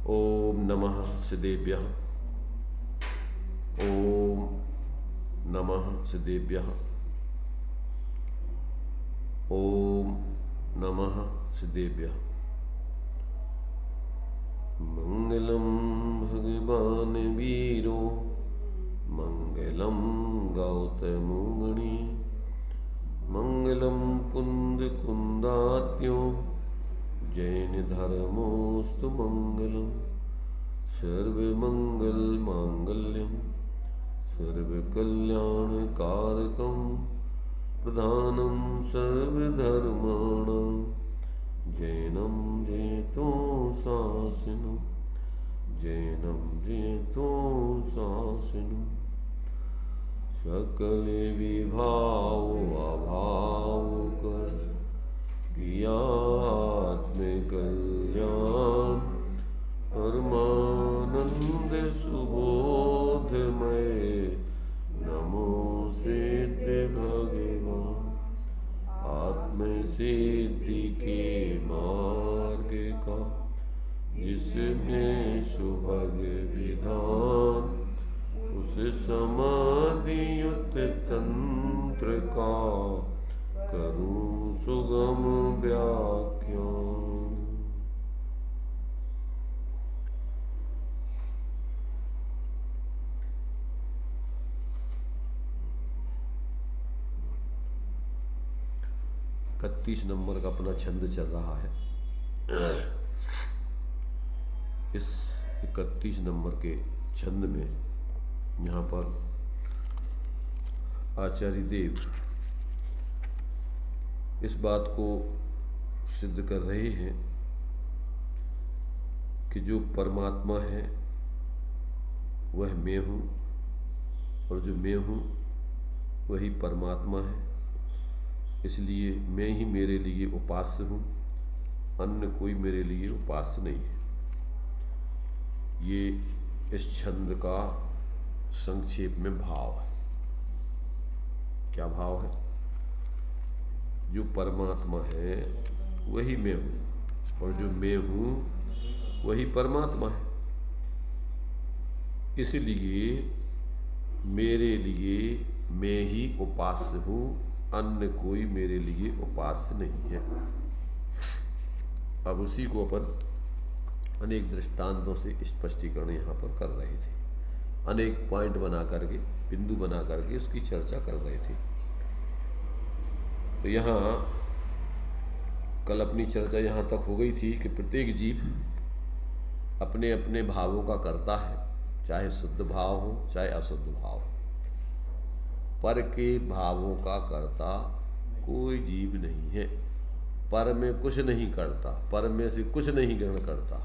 ओम नमः सिद्धेभ्यः। ओम नमः सिद्धेभ्यः। ओम नमः सिद्धेभ्यः। मंगलम भगवान वीरो मंगलम गौतमोगणी मंगलम कुंद कुंदात्यो जैन धर्मोस्तु मंगलम सर्वमंगल मांगल्यम सर्वकल्याणकारकम प्रधानम सर्वधर्माणां जैनम जयतो शासनम जैनम जयतो शासनम सकल विभाव अभाव कर किया आत्म कल्याण परमानंद सुबोधमय नमो सिद्ध भगवान आत्म सिद्धि के मार्ग का जिसमें सुभग विधान उस समाधि युक्त तंत्र का करूं सुगम व्याख्यान। इकतीस नंबर का अपना छंद चल रहा है। इस 31 नंबर के छंद में यहाँ पर आचार्य देव इस बात को सिद्ध कर रहे हैं कि जो परमात्मा है वह मैं हूँ और जो मैं हूँ वही परमात्मा है, इसलिए मैं ही मेरे लिए उपास्य हूँ, अन्य कोई मेरे लिए उपास्य नहीं है। ये इस छंद का संक्षेप में भाव है। क्या भाव है? जो परमात्मा है वही मैं हूँ और जो मैं हूँ वही परमात्मा है, इसलिए मेरे लिए मैं ही उपास्य हूँ, अन्य कोई मेरे लिए उपास्य नहीं है। अब उसी को अपन अनेक दृष्टांतों से स्पष्टीकरण यहाँ पर कर रहे थे, अनेक पॉइंट बना करके, बिंदु बना करके उसकी चर्चा कर रहे थे। तो यहाँ कल अपनी चर्चा यहाँ तक हो गई थी कि प्रत्येक जीव अपने अपने भावों का करता है, चाहे शुद्ध भाव हो चाहे अशुद्ध भाव हो। पर के भावों का करता कोई जीव नहीं है। पर में कुछ नहीं करता, पर में से कुछ नहीं ग्रहण करता,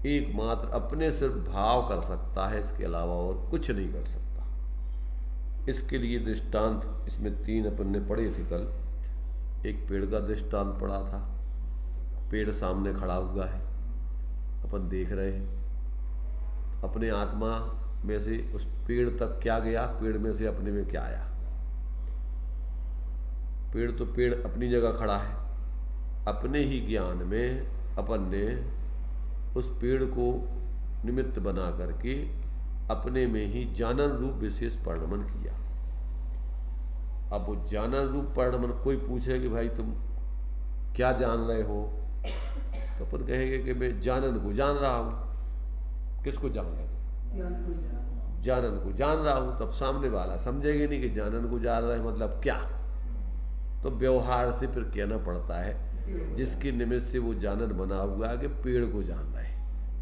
एकमात्र अपने सिर्फ भाव कर सकता है, इसके अलावा और कुछ नहीं कर सकता। इसके लिए दृष्टांत इसमें 3 अपन ने पढ़े थे कल। एक पेड़ का दृष्टांत पढ़ा था। पेड़ सामने खड़ा हुआ है, अपन देख रहे हैं, अपने आत्मा में से उस पेड़ तक क्या गया, पेड़ में से अपने में क्या आया। पेड़ तो पेड़ अपनी जगह खड़ा है, अपने ही ज्ञान में अपन ने उस पेड़ को निमित्त बना करके अपने में ही जानन रूप विशेष परिणमन किया। अब वो जानन रूप परिणमन, कोई पूछे कि भाई तुम क्या जान रहे हो, तो अपन कहेंगे कि मैं जानन को जान रहा हूँ। किसको जान रहे हो? जानन को जान रहा हूँ। तब सामने वाला समझेगा नहीं कि जानन को जान रहा है मतलब क्या। तो व्यवहार से फिर कहना पड़ता है, जिसके निमित्त से वो जानन बना हुआ है कि पेड़ को जान रहा है।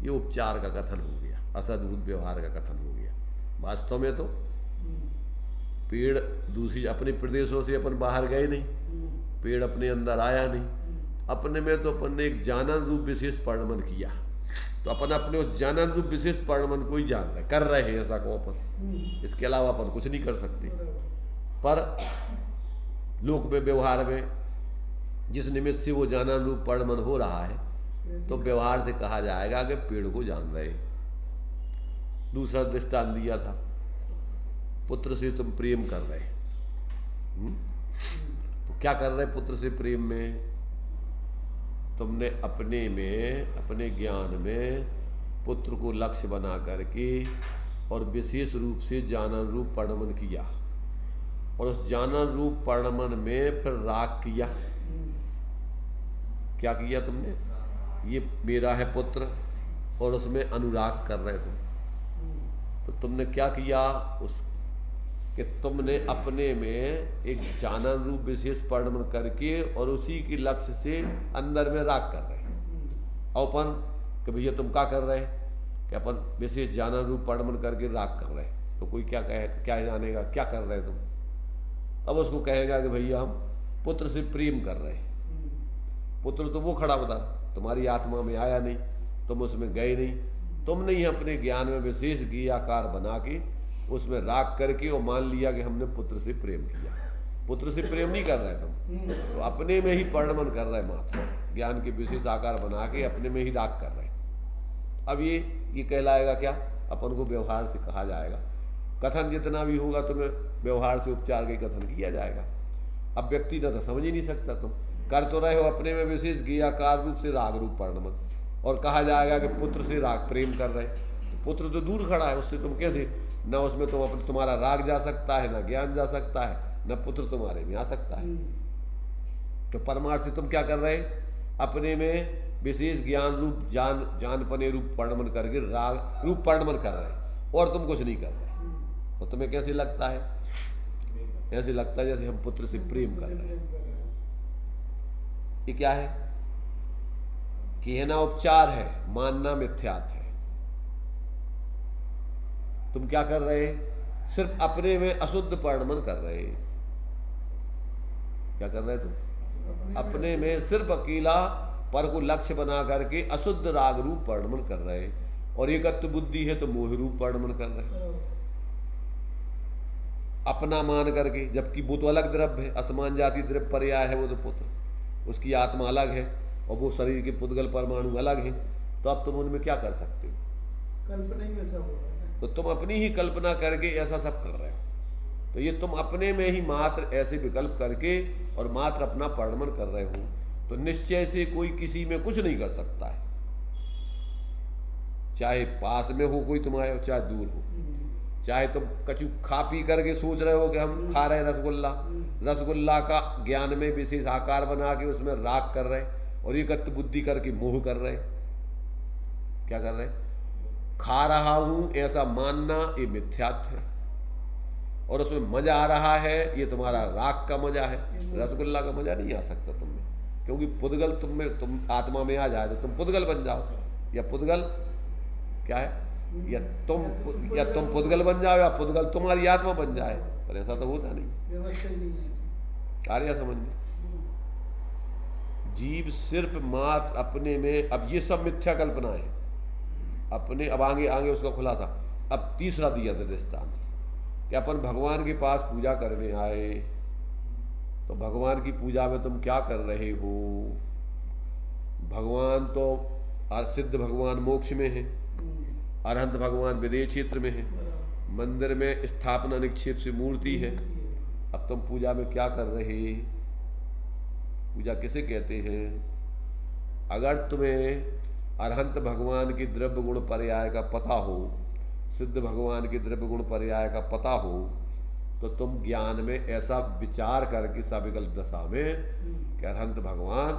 ये उपचार का कथन हो गया, असद्भुत व्यवहार का कथन हो गया। वास्तव में तो पेड़ दूसरी अपने प्रदेशों से अपन बाहर गए नहीं, पेड़ अपने अंदर आया नहीं, अपने में तो अपन ने एक जानन रूप विशेष परिणमन किया। तो अपन अपने उस जानन रूप विशेष परिणमन को ही जान रहे, कर रहे हैं, ऐसा को अपन, इसके अलावा अपन कुछ नहीं कर सकते। पर लोक में व्यवहार में जिस निमित्त से वो जानन रूप परिणमन हो रहा है, तो व्यवहार से कहा जाएगा कि पेड़ को जान रहे। दूसरा दृष्टांत दिया था, पुत्र से तुम प्रेम कर रहे, तो क्या कर रहे पुत्र से प्रेम में? तुमने अपने में, अपने ज्ञान में पुत्र को लक्ष्य बना करके और विशेष रूप से जानन रूप परिणमन किया, और उस जानन रूप परिणमन में फिर राग किया। क्या किया तुमने? ये मेरा है पुत्र, और उसमें अनुराग कर रहे तुम। तो तुमने क्या किया उस कि तुमने अपने में एक जानन रूप विशेष परिणमन करके और उसी के लक्ष्य से अंदर में राग कर रहे। अपन कि भैया तुम क्या कर रहे कि अपन विशेष जानन रूप परिणमन करके राग कर रहे, तो कोई क्या कहे, क्या जानेगा क्या कर रहे तुम? अब उसको कहेगा कि भैया हम पुत्र से प्रेम कर रहे हैं। पुत्र तो वो खड़ा होता, तुम्हारी आत्मा में आया नहीं, तुम उसमें गए नहीं, तुमने ही अपने ज्ञान में विशेष गीयाकार बना के उसमें राग करके और मान लिया कि हमने पुत्र से प्रेम किया। पुत्र से प्रेम नहीं कर रहे तुम, तो अपने में ही परिणमन कर रहे मात्र, ज्ञान के विशेष आकार बना के अपने में ही राग कर रहे। अब ये कहलाएगा क्या? अपन को व्यवहार से कहा जाएगा। कथन जितना भी होगा तुम्हें व्यवहार से उपचार के कथन किया जाएगा। अब व्यक्ति न तो समझ ही नहीं सकता, तुम कर तो रहे हो अपने में विशेष गीयाकार रूप से राग रूप परिणमन, और कहा जाएगा कि पुत्र से राग प्रेम कर रहे। तो पुत्र तो दूर खड़ा है, उससे तुम कैसे, न उसमें तुम्हारा राग जा सकता है, न ज्ञान जा सकता है, न पुत्र तुम्हारे में आ सकता है। तो परमार्थ से तुम क्या कर रहे? अपने में विशेष ज्ञान रूप जानपने रूप परिणमन करके राग रूप परिणमन कर रहे, और तुम कुछ नहीं कर रहे। तो तुम्हें कैसे लगता है? ऐसे लगता है जैसे हम पुत्र से प्रेम कर रहे हैं। ये क्या है? कहना उपचार है, मानना मिथ्यात है। तुम क्या कर रहे? सिर्फ अपने में अशुद्ध परिणमन कर रहे। क्या कर रहे तुम? अपने में सिर्फ अकेला पर को लक्ष्य बना करके अशुद्ध राग रूप परिणमन कर रहे, और एकत्व बुद्धि है तो मोह रूप परिणमन कर रहे अपना मान करके, जबकि वो तो अलग द्रव्य है, असमान जाति द्रव्य पर्याय है वो तो पुत्र, उसकी आत्मा अलग है और वो शरीर के पुद्गल परमाणु अलग हैं। तो अब तुम उनमें क्या कर सकते हो? कल्पना ही ऐसा हो रहा है। तो तुम अपनी ही कल्पना करके ऐसा सब कर रहे हो। तो ये तुम अपने में ही मात्र ऐसे विकल्प करके और मात्र अपना परिणमन कर रहे हो, तो निश्चय से कोई किसी में कुछ नहीं कर सकता है, चाहे पास में हो कोई तुम्हारे, चाहे दूर हो। चाहे तुम कछु खा पी करके सोच रहे हो कि हम खा रहे रसगुल्ला, रसगुल्ला का ज्ञान में विशेष आकार बना के उसमें राग कर रहे, और एकत्व बुद्धि करके मोह कर रहे। क्या कर रहे? खा रहा हूं ऐसा मानना ये मिथ्यात्व है, और उसमें मजा आ रहा है ये तुम्हारा राग का मजा है। रसगुल्ला का मजा नहीं आ सकता तुम में, क्योंकि पुद्गल तुम आत्मा में आ जाए तो तुम पुद्गल बन जाओ, या पुद्गल क्या है, या तुम पुद्गल बन जाओ या पुद्गल तुम्हारी आत्मा बन जाए, पर ऐसा तो होता नहीं। कार्य समझिए, जीव सिर्फ मात्र अपने में, अब ये सब मिथ्या कल्पना है अपने। अब आगे उसका खुलासा। अब तीसरा दिया था दृष्टांत कि अपन भगवान के पास पूजा करने आए, तो भगवान की पूजा में तुम क्या कर रहे हो? भगवान तो सिद्ध भगवान मोक्ष में है, अरहंत भगवान विदेह क्षेत्र में है, मंदिर में स्थापना निक्षेप से मूर्ति है। अब तुम पूजा में क्या कर रहे? पूजा किसे कहते हैं? अगर तुम्हें अरहंत भगवान की द्रव्य गुण पर्याय का पता हो, सिद्ध भगवान की द्रव्य गुण पर्याय का पता हो, तो तुम ज्ञान में ऐसा विचार करके सविकल्प दशा में कि अरहंत भगवान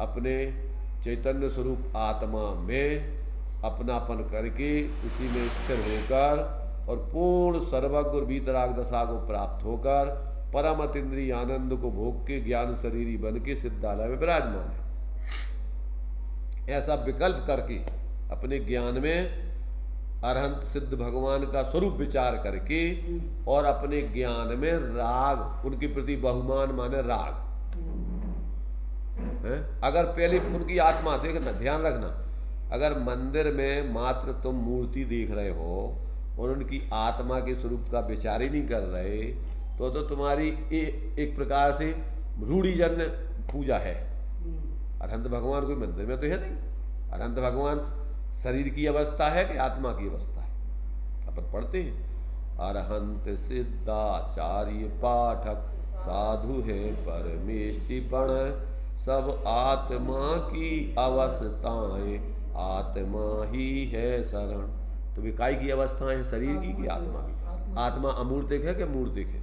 अपने चैतन्य स्वरूप आत्मा में अपनापन करके उसी में स्थिर होकर और पूर्ण सर्वज्ञ और वीतराग दशा को प्राप्त होकर परम अतीन्द्रिय आनंद को भोग के ज्ञान शरीरी बन के सिद्धालय में विराजमान है। ऐसा विकल्प करके अपने ज्ञान में अरहंत सिद्ध भगवान का स्वरूप विचार करके और अपने ज्ञान में राग, उनके प्रति बहुमान माने राग है। अगर पहले उनकी आत्मा देखना, ध्यान रखना, अगर मंदिर में मात्र तुम मूर्ति देख रहे हो और उनकी आत्मा के स्वरूप का विचार ही नहीं कर रहे, तो तुम्हारी एक प्रकार से रूढ़िजन्य पूजा है। अरहंत भगवान कोई मंदिर में तो है नहीं, अरहंत भगवान शरीर की अवस्था है कि आत्मा की अवस्था है। अपन पढ़ते हैं अरहंत सिद्धाचार्य पाठक साधु है परमेष्टि पण सब आत्मा की अवस्थाएं, आत्मा ही है शरण। तो वे काय की अवस्थाएं हैं, शरीर की कि आत्मा की? आत्मा अमूर्तिक है कि मूर्तिक है?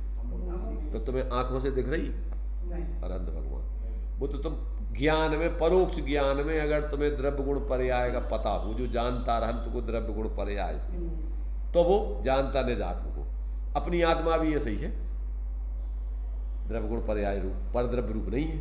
तो तुम्हें आंखों से दिख रही? अनंत भगवान, वो तो तुम ज्ञान में, परोक्ष ज्ञान में अगर तुम्हें द्रव्य गुण पर्याय का पता हो, जो जानता रहंत को द्रव्य गुण पर्याय से, तो वो जानता निजात्म को। अपनी आत्मा भी ऐसे ही है, द्रव्य गुण पर्याय रूप, पर द्रव्य रूप नहीं है।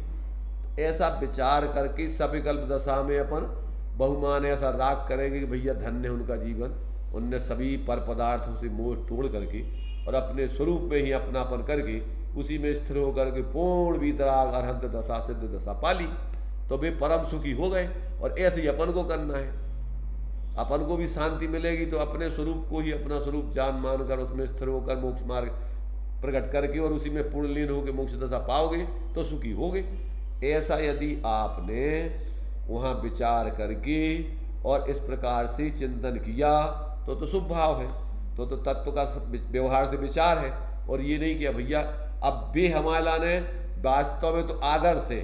तो ऐसा विचार करके सविकल्प दशा में अपन बहुमान ऐसा राग करेंगे कि भैया धन्य उनका जीवन, उनने सभी पर पदार्थों से मोह तोड़ करके और अपने स्वरूप में ही अपनापन करके उसी में स्थिर होकर के पूर्ण वीतराग अरहंत दशा सिद्ध दशा पाली, तो वे परम सुखी हो गए। और ऐसे ही अपन को करना है, अपन को भी शांति मिलेगी तो अपने स्वरूप को ही अपना स्वरूप जान मानकर उसमें स्थिर होकर मोक्ष मार्ग प्रकट करके और उसी में पूर्ण लीन होकर मोक्ष दशा पाओगे तो सुखी होगे। ऐसा यदि आपने वहाँ विचार करके और इस प्रकार से चिंतन किया तो शुभ भाव है, तो तत्व का व्यवहार से विचार है। और ये नहीं कि भैया अब भी हमारे लाने वास्तव में तो आदर से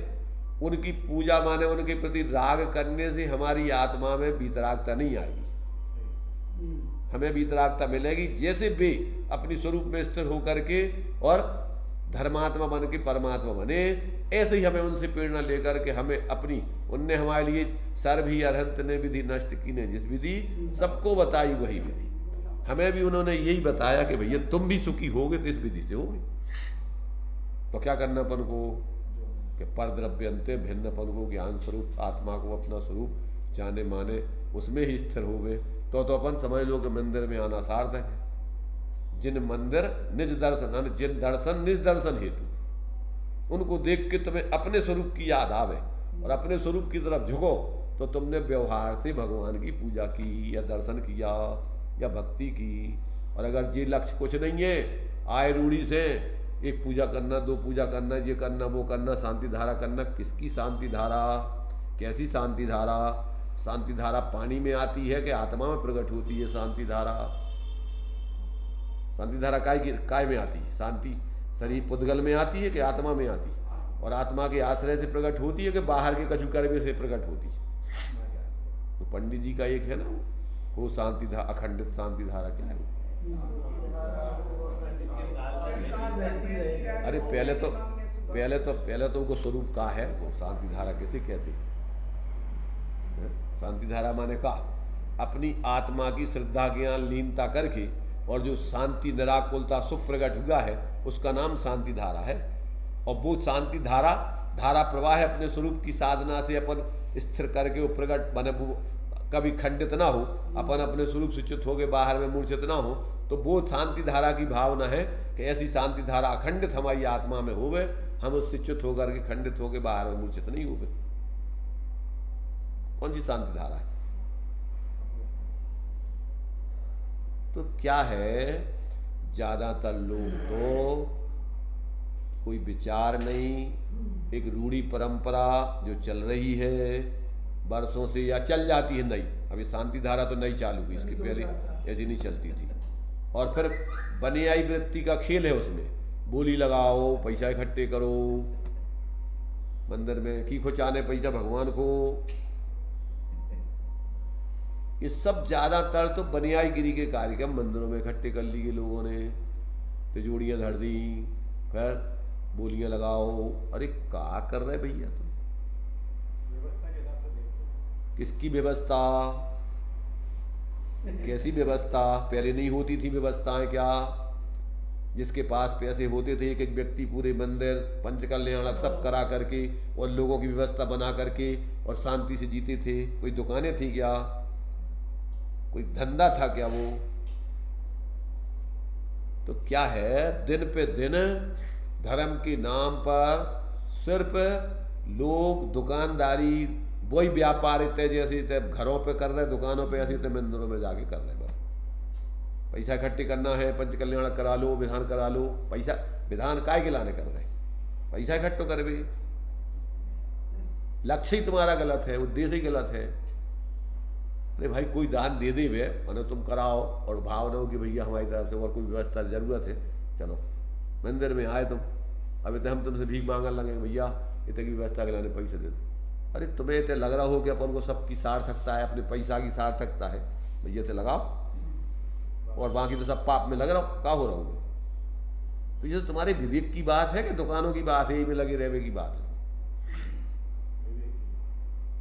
उनकी पूजा माने उनके प्रति राग करने से हमारी आत्मा में वीतरागता नहीं आएगी। हमें वीतरागता मिलेगी जैसे वे अपनी स्वरूप में स्थिर होकर के और धर्मात्मा बन के परमात्मा बने, ऐसे ही हमें उनसे प्रेरणा लेकर के हमें अपनी, उनने हमारे लिए सर्व ही अरहंत ने विधि नष्ट की ने जिस विधि, सबको बताई वही विधि। हमें भी उन्होंने यही बताया कि भैया तुम भी सुखी होगे तो इस विधि से होगे। तो क्या करना अपन को कि परद्रव्यंते भिन्नपन को ज्ञान स्वरूप आत्मा को अपना स्वरूप जाने माने उसमें ही स्थिर हो गए। तो अपन समझ लो कि मंदिर में आना सार्थक है। जिन मंदिर निज दर्शन, जिन दर्शन निज दर्शन हेतु, उनको देख के तुम्हें अपने स्वरूप की याद आवे और अपने स्वरूप की तरफ झुको, तो तुमने व्यवहार से भगवान की पूजा की या दर्शन किया या भक्ति की। और अगर ये लक्ष्य कुछ नहीं है, आय रूढ़ी से एक पूजा करना, दो पूजा करना, ये करना, वो करना, शांति धारा करना, किसकी शांति धारा, कैसी शांति धारा? शांति धारा पानी में आती है कि आत्मा में प्रकट होती है? शांति धारा, शांति धारा काय में आती है? शांति शरीर पुद्गल में आती है कि आत्मा में आती है? और आत्मा के आश्रय से प्रकट होती है कि बाहर के कछु कर्म से प्रकट होती है? तो पंडित जी का एक है ना वो शांति धारा, अखंडित शांति धारा क्या है? अरे पहले तो उनको स्वरूप का है, वो शांति धारा किसे कहते हैं? शांति धारा माने का अपनी आत्मा की श्रद्धा ज्ञान लीनता करके और जो शांति निराकुलता सुख प्रकट हुआ है उसका नाम शांति धारा है। और वो शांति धारा, धारा प्रवाह है अपने स्वरूप की साधना से अपन स्थिर करके वो प्रकट बने, वो कभी खंडित ना हो, अपन अपने स्वरूप से च्युत होके बाहर में मूर्छित ना हो। तो वो शांति धारा की भावना है कि ऐसी शांति धारा अखंडित हमारी आत्मा में होवे, हम उससे च्युत होकर के खंडित होकर बाहर में मूर्छित नहीं होवे। कौन सी शांति धारा है? तो क्या है, ज्यादातर लोग तो कोई विचार नहीं, एक रूढ़ी परंपरा जो चल रही है वर्षों से या चल जाती है नई, अभी शांति धारा तो नई चालू हुई, इसके पहले ऐसी नहीं चलती थी। और फिर बनियाई वृत्ति का खेल है, उसमें बोली लगाओ, पैसा इकट्ठे करो, मंदिर में की खुचाने पैसा भगवान को। ये सब ज्यादातर तो बनियाईगिरी के कार्यक्रम मंदिरों में इकट्ठे कर लिए लोगों ने, तिजोड़ियां धर दी, फिर बोलियां लगाओ। अरे क्या कर रहे भैया तुम? किसकी व्यवस्था? कैसी व्यवस्था? पहले नहीं होती थी व्यवस्थाएं क्या? जिसके पास पैसे होते थे, एक एक व्यक्ति पूरे मंदिर पंच कल्याणक सब करा करके और लोगों की व्यवस्था बना करके और शांति से जीते थे। कोई दुकानें थी क्या? कोई धंधा था क्या वो? तो क्या है, दिन पे दिन धर्म के नाम पर सिर्फ लोग दुकानदारी, वही व्यापार इतने जैसे घरों पे कर रहे, दुकानों पे ऐसे मंदिरों में जाके कर रहे। बस पैसा इकट्ठे करना है, पंच कल्याण करा लो, विधान करा लो। पैसा विधान काय के लाने कर रहे? पैसा इकट्ठो कर भी, लक्ष्य ही तुम्हारा गलत है, उद्देश्य ही गलत है। अरे भाई कोई दान दे दे वे, मानो तुम कराओ और भाव न हो कि भैया हमारी तरफ से और कोई व्यवस्था जरूरत है, चलो मंदिर में आए तुम, अभी तो हम तुमसे भीख मांगने लगे भैया इतने की व्यवस्था के लाने पैसे दे दो। अरे तुम्हें इतने लग रहा हो कि अपन को सबकी सार्थकता है, अपने पैसा की सार्थकता है, भैया तो लगाओ और बाकी तो सब पाप में लग रहा हो, क्या हो रहा होगे। तो ये तो तुम्हारे विवेक की बात है कि दुकानों की बात है, यही में लगे रहने की बात है।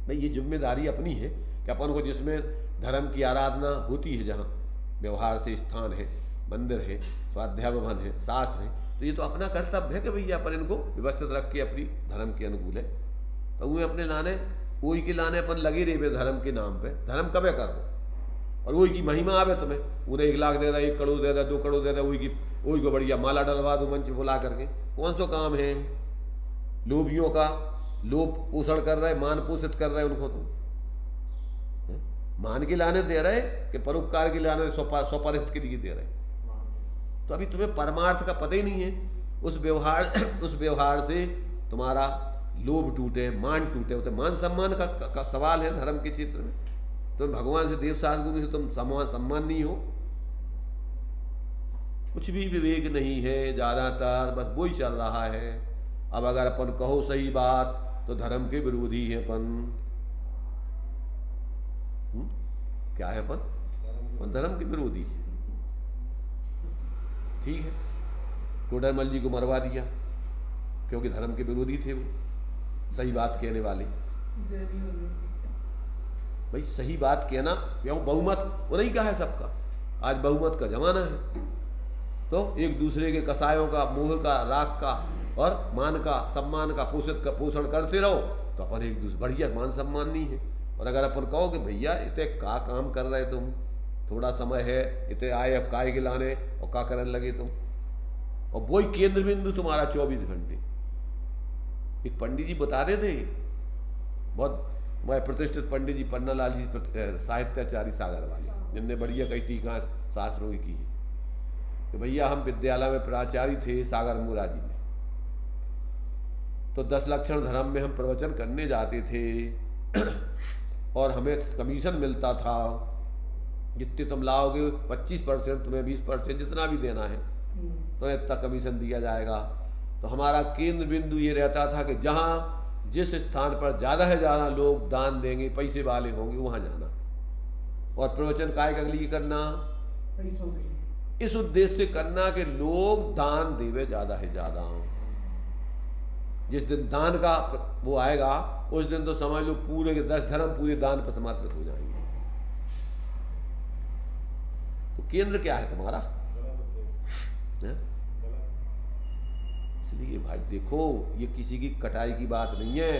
भाई ये जिम्मेदारी अपनी है कि अपन को जिसमें धर्म की आराधना होती है, जहाँ व्यवहार से स्थान है, मंदिर है, स्वाध्याय भवन है, शास्त्र है, तो ये तो अपना कर्तव्य है कि भैया अपन इनको व्यवस्थित रख के अपनी धर्म के अनुकूल है। तो उन्हें अपने लाने वही के लाने अपन लगे रहे धर्म के नाम पे, धर्म कबे करो और वही की महिमा आवे तुम्हें, उन्हें 1 लाख दे दा, 1 करोड़ दे दा, 2 करोड़ दे दा, वही को बढ़िया माला डलवा दो मंच बुला करके। कौन सा काम है? लोभियों का लोभ पोषण कर रहे, मान पोषित कर रहे उनको। तो मान के लाने दे रहे कि परोपकार के लाने स्वपरित के लिए दे रहे। तो अभी तुम्हें परमार्थ का पता ही नहीं है। उस व्यवहार से तुम्हारा लोभ टूटे, मान टूटे। तो मान सम्मान का सवाल है धर्म के क्षेत्र में। तो भगवान से, देव शास्त्र से तुम सम्मान नहीं हो, कुछ भी विवेक नहीं है, ज्यादातर बस वही चल रहा है। अब अगर अपन कहो सही बात तो धर्म के विरोधी है अपन। क्या है अपन धर्म के विरोधी है। ठीक है, टोडरमल जी को मरवा दिया क्योंकि धर्म के विरोधी थे वो, सही बात कहने वाले। भाई सही बात कहना, क्यों बहुमत वो नहीं कहा है सबका, आज बहुमत का जमाना है। तो एक दूसरे के कसायों का, मोह का, राग का और मान का, सम्मान का पोषण करते रहो तो अपन एक दूसरे बढ़िया मान सम्मान नहीं है। और अगर अपन कहो कि भैया इतने का काम कर रहे तुम, थोड़ा समय है, इतने आए अब काय के लाने और का करने लगे तुम, और वही केंद्र बिंदु तुम्हारा 24 घंटे। एक पंडित जी बताते थे, बहुत प्रतिष्ठित पंडित जी, पन्नालाल जी साहित्याचार्य सागर वाले, जिनने बढ़िया कई टीका शास्त्रों की है, कि भैया हम विद्यालय में प्राचार्य थे सागर मुरा जी में, तो 10 लक्षण धर्म में हम प्रवचन करने जाते थे और हमें कमीशन मिलता था, जितने तुम लाओगे 25% तुम्हें 20% जितना भी देना है तो इतना कमीशन दिया जाएगा। तो हमारा केंद्र बिंदु ये रहता था कि जहाँ जिस स्थान पर ज़्यादा से ज़्यादा लोग दान देंगे, पैसे वाले होंगे, वहाँ जाना। और प्रवचन काय के लिए करना? इस उद्देश्य से करना कि लोग दान देवे ज़्यादा से ज़्यादा। जिस दिन दान का वो आएगा उस दिन तो समझ लो पूरे के 10 धर्म पूरे दान पर समर्पित हो जाएंगे। तो केंद्र क्या है तुम्हारा? इसलिए भाई देखो, ये किसी की कटाई की बात नहीं है,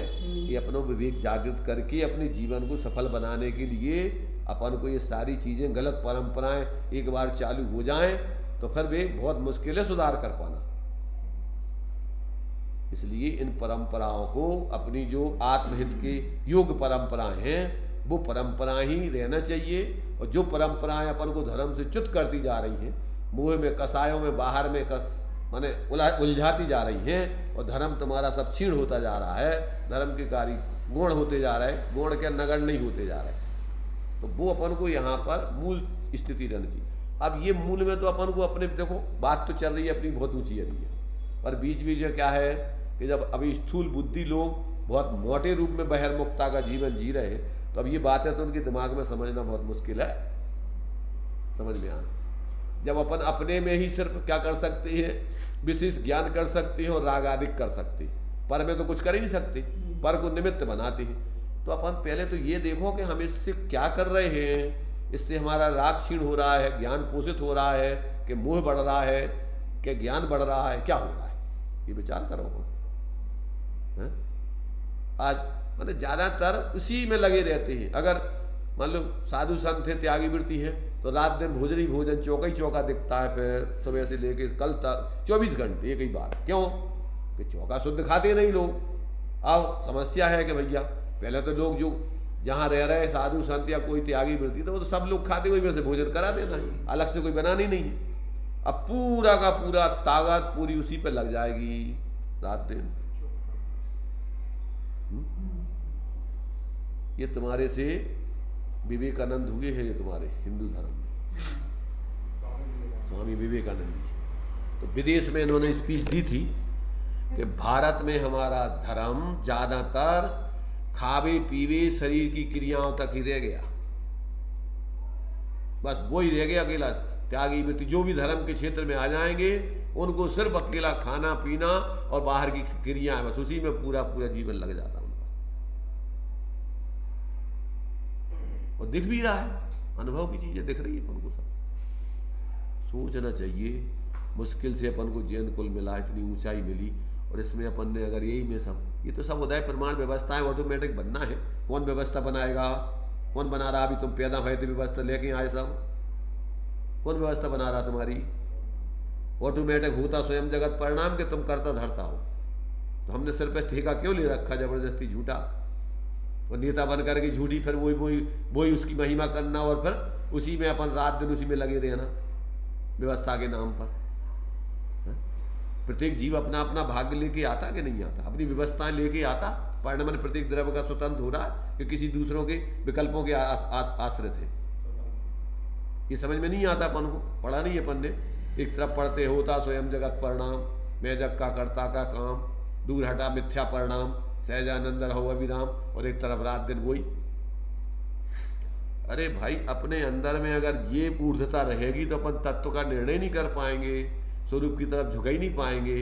ये अपनों विवेक जागृत करके अपने जीवन को सफल बनाने के लिए अपन को ये सारी चीजें, गलत परंपराएं एक बार चालू हो जाएं तो फिर वे बहुत मुश्किल है सुधार कर पाना। इसलिए इन परंपराओं को, अपनी जो आत्महित के योग परंपराएं हैं, वो परंपराएं ही रहना चाहिए। और जो परंपराएं अपन को धर्म से च्युत करती जा रही हैं, मुँह में, कसायों में, बाहर में माने उलझाती जा रही हैं, और धर्म तुम्हारा सब क्षीण होता जा रहा है, धर्म के कार्य गुण होते जा रहे हैं, गुण के नगण्य नहीं होते जा रहे। तो वो अपन को यहाँ पर मूल स्थिति रहनी चाहिए। अब ये मूल में तो अपन को अपने, देखो बात तो चल रही है अपनी बहुत ऊंची है, पर बीच बीच में क्या है कि जब अभी स्थूल बुद्धि लोग बहुत मोटे रूप में बहिर्मुखता का जीवन जी रहे हैं, तो अब ये बातें तो उनके दिमाग में समझना बहुत मुश्किल है, समझ में आना। जब अपन अपने में ही सिर्फ क्या कर सकते हैं, विशेष ज्ञान कर सकते हैं और राग आदिक कर सकते हैं, पर में तो कुछ कर ही नहीं सकते, पर को निमित्त बनाते हैं। तो अपन पहले तो ये देखो कि हम इससे क्या कर रहे हैं, इससे हमारा राग क्षीण हो रहा है, ज्ञान पोषित हो रहा है, कि मोह बढ़ रहा है, कि ज्ञान बढ़ रहा है, क्या हो रहा है, ये विचार करो। आज मैंने ज्यादातर उसी में लगे रहते हैं। अगर मान लो साधु संत है, त्यागी वृत्ति है, तो रात दिन भोजन चौका ही चौका दिखता है, फिर सुबह से लेके कल तक 24 घंटे एक ही बात। क्यों? कि चौका शुद्ध खाते नहीं लोग। अब समस्या है कि भैया पहले तो लोग जो जहाँ रह रहे साधु संत या कोई त्यागी वृत्ति, तो वो तो सब लोग खाते हुए में से भोजन करा देना ही, अलग से कोई बनानी नहीं है। अब पूरा का पूरा ताकत पूरी उसी पे लग जाएगी रात दिन। ये तुम्हारे से विवेकानंद हुए हैं, ये तुम्हारे हिंदू धर्म में स्वामी विवेकानंद जी। तो विदेश में इन्होंने स्पीच दी थी कि भारत में हमारा धर्म ज्यादातर खावे पीवे शरीर की क्रियाओं तक ही रह गया, बस वो ही रह गया अकेला। त्यागी व्यक्ति जो भी धर्म के क्षेत्र में आ जाएंगे उनको सिर्फ अकेला खाना पीना और बाहर की क्रियाएं, बस उसी में पूरा पूरा जीवन लग जाता उनका। और दिख भी रहा है, अनुभव की चीजें दिख रही है उनको। सब सोचना चाहिए, मुश्किल से अपन को जैन कुल मिला, इतनी ऊंचाई मिली, और इसमें अपन ने अगर यही में सब, ये तो सब उदय प्रमाण व्यवस्थाएं ऑटोमेटिक बनना है। कौन व्यवस्था बनाएगा? कौन बना रहा? अभी तुम पैदा हुए तो व्यवस्था लेके आए सब, कौन व्यवस्था बना रहा तुम्हारी? ऑटोमेटिक होता स्वयं जगत परिणाम के तुम करता धरता हो। तो हमने सिर पे ठेका क्यों ले रखा जबरदस्ती झूठा, और नेता बन करके झूठी फिर वही उसकी महिमा करना, और फिर उसी में अपन रात दिन उसी में लगे रहना व्यवस्था के नाम पर। प्रत्येक जीव अपना अपना भाग्य लेके आता कि नहीं आता? अपनी व्यवस्थाएं लेके आता। परिणाम प्रत्येक द्रव्य का स्वतंत्र हो रहा है कि किसी दूसरों के विकल्पों के आश्रित है। ये समझ में नहीं आता अपन को, पढ़ा नहीं अपन ने। एक तरफ पढ़ते होता स्वयं जगत परिणाम, मैं जग का कर्ता का काम, दूर हटा मिथ्या परिणाम, सहजानंद रहो अभिराम, और एक तरफ रात दिन वही। अरे भाई, अपने अंदर में अगर ये ऊर्ध्वता रहेगी तो अपन तत्व का निर्णय नहीं कर पाएंगे, स्वरूप की तरफ झुक ही नहीं पाएंगे,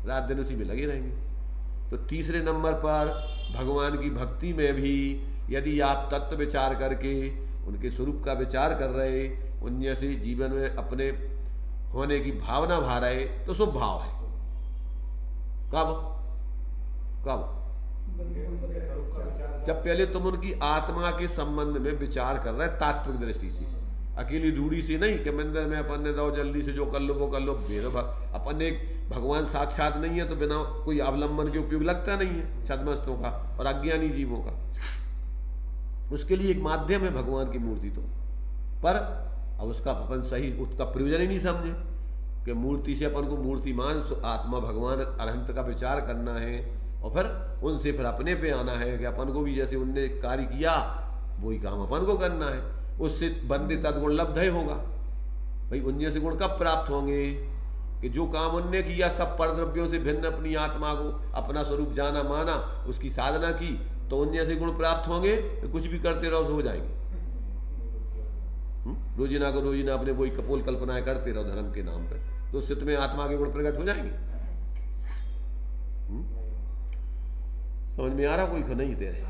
रात दिन उसी में लगे रहेंगे। तो तीसरे नंबर पर भगवान की भक्ति में भी यदि आप तत्व विचार करके उनके स्वरूप का विचार कर रहे, उन से जीवन में अपने होने की भावना भा रहे, तो शुभ भाव है। कब कब? जब पहले तुम उनकी आत्मा के संबंध में विचार कर रहे, तात्विक दृष्टि से, अकेली रूढ़ी से नहीं कि मंदिर में अपन ने दो जल्दी से जो कर लो वो कर लो। अपन ने भगवान साक्षात नहीं है तो बिना कोई अवलंबन के उपयोग लगता नहीं है छदमस्तों का और अज्ञानी जीवों का। उसके लिए एक माध्यम है भगवान की मूर्ति, तो पर अब उसका अपन सही उसका प्रयोजन ही नहीं समझे कि मूर्ति से अपन को मूर्तिमान आत्मा भगवान अरहंत का विचार करना है, और फिर उनसे फिर अपने पे आना है कि अपन को भी जैसे उनने कार्य किया वही काम अपन को करना है। उससे बंदे तत्गुण लब्ध ही होगा। भाई उन जैसे गुण कब प्राप्त होंगे कि जो काम उनने किया सब पर द्रव्यों से भिन्न अपनी आत्मा को अपना स्वरूप जाना माना, उसकी साधना की, तो उन जैसे गुण प्राप्त होंगे। तो कुछ भी करते रहो तो हो जाएंगे। रोजिना को रोजिना अपने वही कपोल कल्पनाएं करते रहो धर्म के नाम पर, तो उससे तुम्हें आत्मा के गुण प्रकट हो जाएंगे। समझ में आ रहा? कोई नहीं तेरे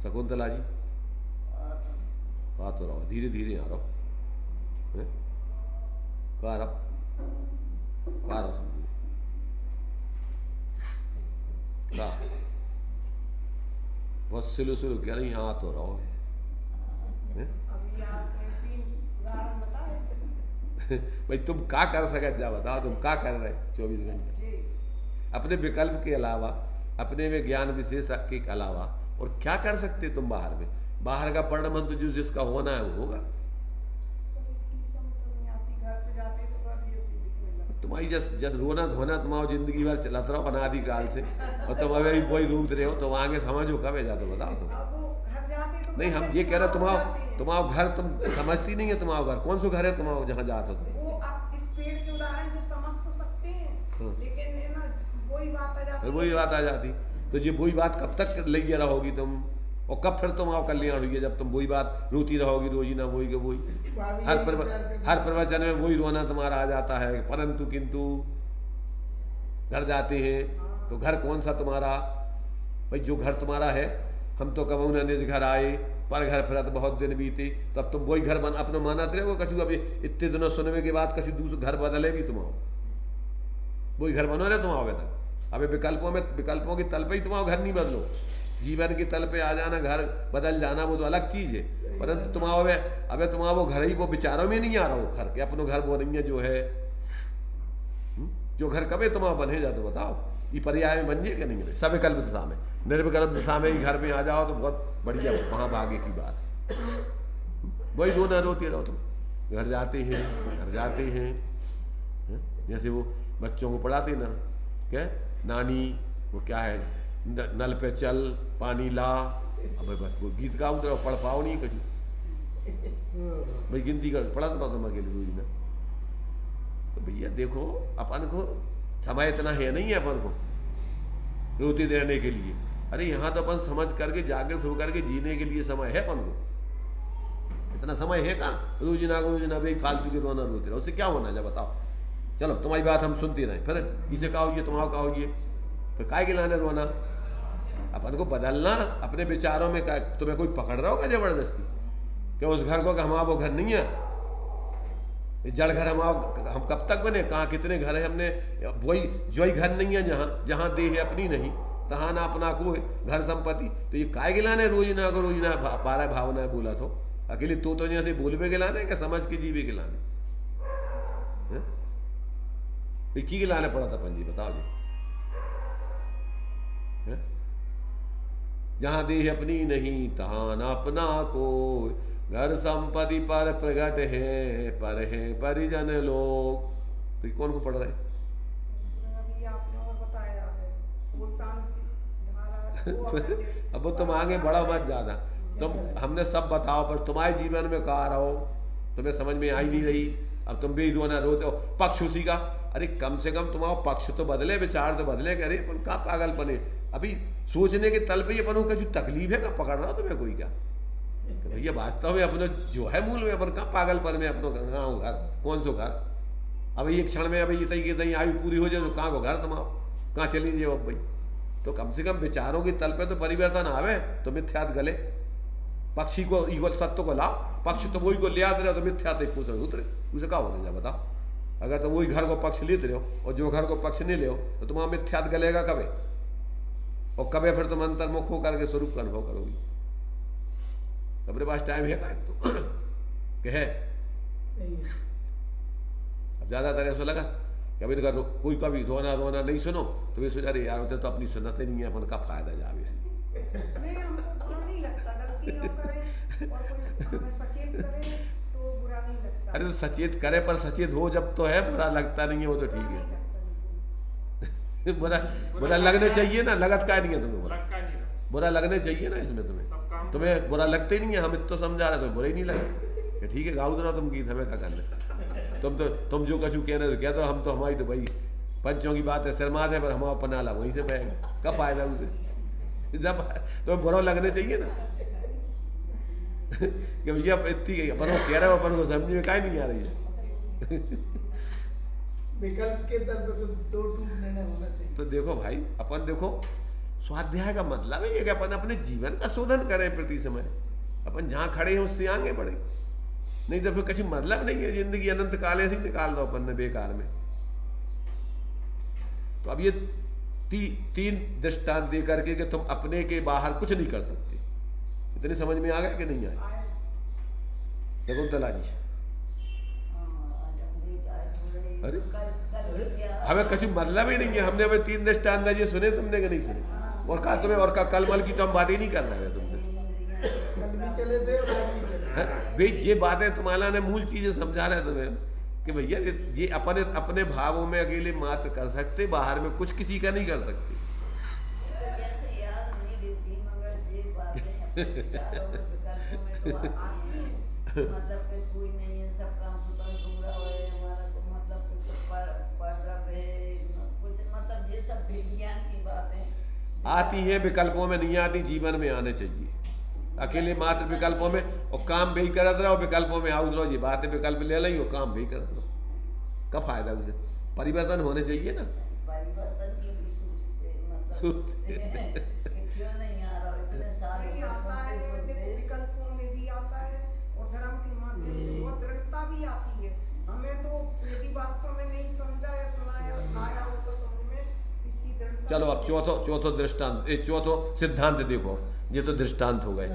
शकुंतला जी? बात हो रहा हो, धीरे धीरे आ रहा हो। बहुत सिलो सिलो क्या नहीं, हाथ हो रहा हो। भाई तुम क्या कर सके, जा बताओ तुम क्या कर रहे 24 घंटे अपने विकल्प के अलावा, अपने में ज्ञान विशेष के अलावा और क्या कर सकते तुम बाहर में? बाहर का परिणाम तो जो जिसका होना है वो होगा। तुम्हारी जस रोना धोना तुम्हारा जिंदगी भर चलाता रहो अनादिकाल से, और तुम अभी वही रूप रहे हो, तो आगे समझो कब है जाते बताओ तुम। नहीं हम ये कह रहे तुम्हारा घर तुम समझती नहीं है। तुम्हारा घर कौन सा घर है तुम्हारा जहाँ जाते हो तुम? वो आप इस पेड़ के उदाहरण से समझ तो सकते हैं, लेकिन है ना वही बात आ जाती। वही बात आ जाती तो ये वही बात कब तक ले रहोगी तुम, और कब फिर तुम्हारा कल्याण हुई है? जब तुम वही बात रोती रहोगी रोजी ना वही के वही, हर प्रवचन में वही रोना तुम्हारा आ जाता है। परंतु किंतु घर जाते हैं तो घर कौन सा तुम्हारा? भाई जो घर तुम्हारा है, हम तो कबू न निज घर आए पर घर फिरत बहुत दिन बीते, तब तुम वही घर बन अपना मानते रहे। कछु अभी इतने दिनों सुनने के बाद कछु दूसरे घर बदले भी तुम्हारा, वही घर बनो रहे तुम्हारा तक। अबे विकल्पों की तल पे ही तुम्हारा घर नहीं बदलो। जीवन की तल पे आ जाना, घर बदल जाना, वो तो अलग चीज है। परंतु तुम्हारा अबे तुम्हारा वो घर ही वो विचारों में नहीं आ रहा। वो घर के अपनो घर वो नहीं है जो है, जो घर कभी तुम्हारा बने जा तो बताओ। ये पर्याय में बन जाए कि नहीं? सब विकल्प दिशा में, निर्विकल्प दिशा में ही घर में आ जाओ तो बहुत बढ़िया, वहां भागे की बात। वही रोना रोते रहो तुम। घर जाते हैं जैसे वो बच्चों को पढ़ाते ना, क्या नानी वो क्या है, नल पे चल पानी ला, अब बस वो गीत गाऊं तो पढ़ पाओ नहीं कछु। भाई गिनती कर पढ़ा तो तुम अकेले रोज में। तो भैया देखो अपन को समय इतना है नहीं है अपन को रोटी देने के लिए। अरे यहाँ तो अपन समझ करके जागृत होकर के जीने के लिए समय है अपन को। इतना समय है कहाँ रोजना भाई फालतू के रोना रोते रहो, उससे क्या होना है बताओ। चलो तुम्हारी बात हम सुनते रहे, फिर इसे कहो ये तुम्हारा कहो ये, फिर काय के लाने रोना। अपन को बदलना अपने विचारों में। तुम्हें कोई पकड़ रहा होगा जबरदस्ती कि उस घर को हमारा वो घर नहीं है, जड़ घर हम कब तक बने? कहाँ कितने घर है हमने, वही जो ही घर नहीं है जहाँ देह अपनी नहीं तहाँ ना अपना को है घर संपत्ति। तो ये काय गिलाने रोजना को रोजना बारह भावना बोला तो अकेले तो जैसे बोलबे गिलाने क्या समझ के जीवे गिलाने की गिलाने पड़ा था पंजी बताओ जी। जहां देह अपनी नहीं तहां ना अपना को, घर संपत्ति पर प्रगट है परिजन लोग। तो ये कौन को पढ़ रहे हैं? अभी आपने और बताया है वो शांति धारा। अब तुम आगे बढ़ो मत ज्यादा, तुम हमने सब बताओ पर तुम्हारे जीवन में कहा रहो तुम्हें समझ में आई नहीं रही। अब तुम भी रोना रोते हो पक्ष उसी का। अरे कम से कम तुम्हारा पक्ष तो बदले, विचार तो बदले। अरे अपन का पागलपन है अभी सोचने के तल पे अपन का जो तकलीफ है का पकड़ रहा हो तुम्हें कोई क्या? तो भैया वास्तव में अपने जो है मूल में अपन का पागलपन में अपनो गाँव घर कौन सो घर। अब एक क्षण में अभी इतनी आयु पूरी हो जाए तो कहाँ को घर तुम्हारा कहाँ चली जाए अब भाई। तो कम से कम विचारों के तल पे तो परिवर्तन आवे। तो मिथ्यात गले पक्षी को ईगोल सत्य को लाओ, पक्ष तो वही को ले आते रहे तो मिथ्यात उतरे उसे क्या होने जा बताओ। अगर तुम वही घर को पक्ष लेते रहो और जो घर को पक्ष नहीं ले तो तुम्हारा मिथ्यात गलेगा कभी, और कभी फिर तुम अंतर्मुख होकर के स्वरूप का अनुभव करोगी। अपने पास टाइम है का तो कि है अब ज्यादातर ऐसा लगा कि अभी अगर कोई कभी रोना नहीं सुनो तो वे सोचा अरे यार होते तो अपनी सुनते नहीं है अपन का फायदा जावे से। नहीं हमको बुरा नहीं लगता, गलती न करें और कोई हमें सचेत करे तो बुरा नहीं लगता। अरे तो सचेत करे पर सचेत हो जब तो है, बुरा लगता नहीं है वो तो ठीक है। बुरा लगने चाहिए ना, लगत का नहीं है तुम्हें बुरा लगने चाहिए ना इसमें तुम्हें बुरा लगते ही नहीं है। हम इतना समझा रहे तो बुरा ही नहीं लगे ठीक है गाँव तुम गीत हमें क्या करना। तुम जो कछु कहने तो कहते हम तो हमारी तो भाई पंचों की बात है सिरमात है पर हम अपना ला वहीं से बहेगा कब फायदा उसे। जब तो बुरा लगने चाहिए ना कि भैया इतनी अपन को कह रहे हो अपन को समझ में काहे नहीं आ रही है। विकल्प के तल पे तो दो टूट निर्णय होना चाहिए। तो देखो भाई अपन देखो स्वाध्याय का मतलब है कि अपन अपने जीवन का शोधन करें प्रति समय। अपन जहाँ खड़े हैं उससे आगे बढ़े, नहीं तो फिर कहीं मतलब नहीं है। जिंदगी अनंत काले से ही निकाल दो अपन ने बेकार में। तो अब ये तीन दृष्टांत दे करके कि तुम अपने के बाहर कुछ नहीं कर सकते, इतने समझ में आ गए कि नहीं आए? शकुंतला जी अरे हमें कुछ मतलब ही नहीं है। हमने हमें 3 दृष्टांत ये सुने तुमने कि नहीं सुने? और कहा तुम्हें और का कल मल की तो हम बात ही नहीं कर रहे हैं तुमसे। भाई ये बातें तुम्हारा ने मूल चीजें समझा रहे हैं तुम्हें कि भैया ये अपने भावों में अकेले मात्र कर सकते, बाहर में कुछ किसी का नहीं कर सकते। आती है विकल्पों में नहीं आती, जीवन में आने चाहिए। अकेले मात्र विकल्पों में और काम भी करत रहो, विकल्पों में आओ रहो। ये बात है विकल्प ले ली वो काम भी करत रहो, कब फायदा उसे? परिवर्तन होने चाहिए ना। परिवर्तन की भी सोचते क्यों नहीं आ रहा इतने सारे नहीं आता है। देखो विकल्पों में भी आता है और धर्म के माध्यम से और दृढ़ता भी आती है। हमें तो यदि वास्तव में नहीं समझा या सुनाया आया हो तो समझ में इतनी दृढ़ता। चलो अब चौथो दृष्टांत, चौथो सिद्धांत देखो। ये तो दृष्टांत हो गए,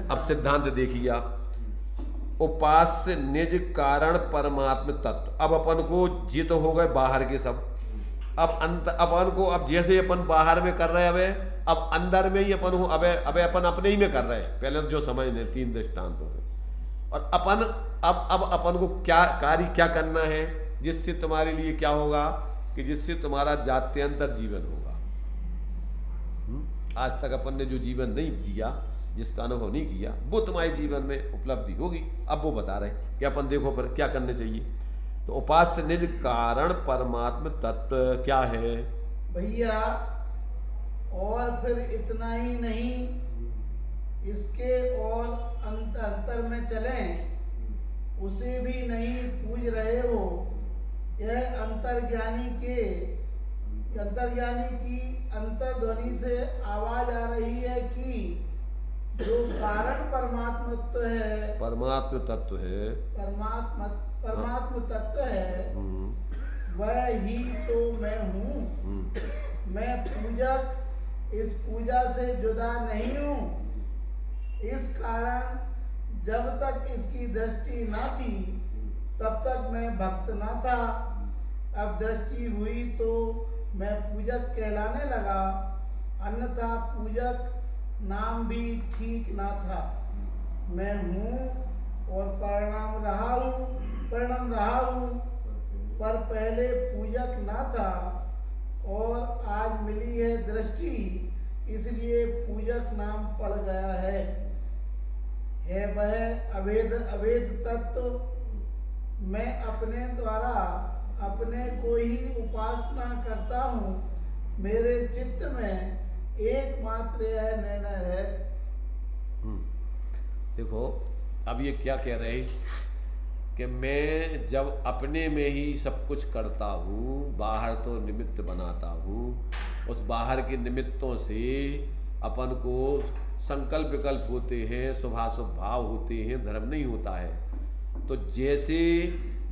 अब सिद्धांत देखिए आप। उपास्य निज कारण परमात्म तत्व। अब अपन को ये तो हो गए बाहर के सब। अब अपन को अब जैसे अपन बाहर में कर रहे हैं अब अंदर में ही अपन को अब अपन अपने ही में कर रहे हैं। पहले जो समझ लें 3 दृष्टांतों से। और अपन अब अपन को क्या कार्य क्या करना है जिससे तुम्हारे लिए क्या होगा कि जिससे तुम्हारा जात्यंतर जीवन होगा। आज तक अपन ने जो जीवन नहीं जिया, जिसका अनुभव नहीं किया, वो तुम्हारे जीवन में उपलब्धि होगी। अब वो बता रहे कि अपन देखो पर क्या करने चाहिए। तो उपास्य निज कारण परमात्म तत्व क्या है भैया? और फिर इतना ही नहीं, इसके और अंतर में चलें, उसे भी नहीं पूज रहे हो। यह अंतर्ज्ञानी की अंतर्ध्वनि से आवाज आ रही है कि जो कारण परमात्म तत्व है, परमात्म तत्व है, वह ही तो मैं हूँ। मैं पूजक इस पूजा से जुदा नहीं हूँ। इस कारण जब तक इसकी दृष्टि न थी तब तक मैं भक्त न था। अब दृष्टि हुई तो मैं पूजक कहलाने लगा, अन्यथा पूजक नाम भी ठीक ना था। मैं हूँ और परिणाम रहा हूँ, पर पहले पूजक ना था और आज मिली है दृष्टि, इसलिए पूजक नाम पड़ गया है। वह अवेद तत्व। मैं अपने द्वारा अपने को ही उपासना करता हूँ। मेरे चित्त में एकमात्र यह निर्णय है। देखो अब ये क्या कह रहे कि मैं जब अपने में ही सब कुछ करता हूँ, बाहर तो निमित्त बनाता हूँ, उस बाहर के निमित्तों से अपन को संकल्प विकल्प होते हैं, शुभाशुभ भाव होते हैं, धर्म नहीं होता है। तो जैसे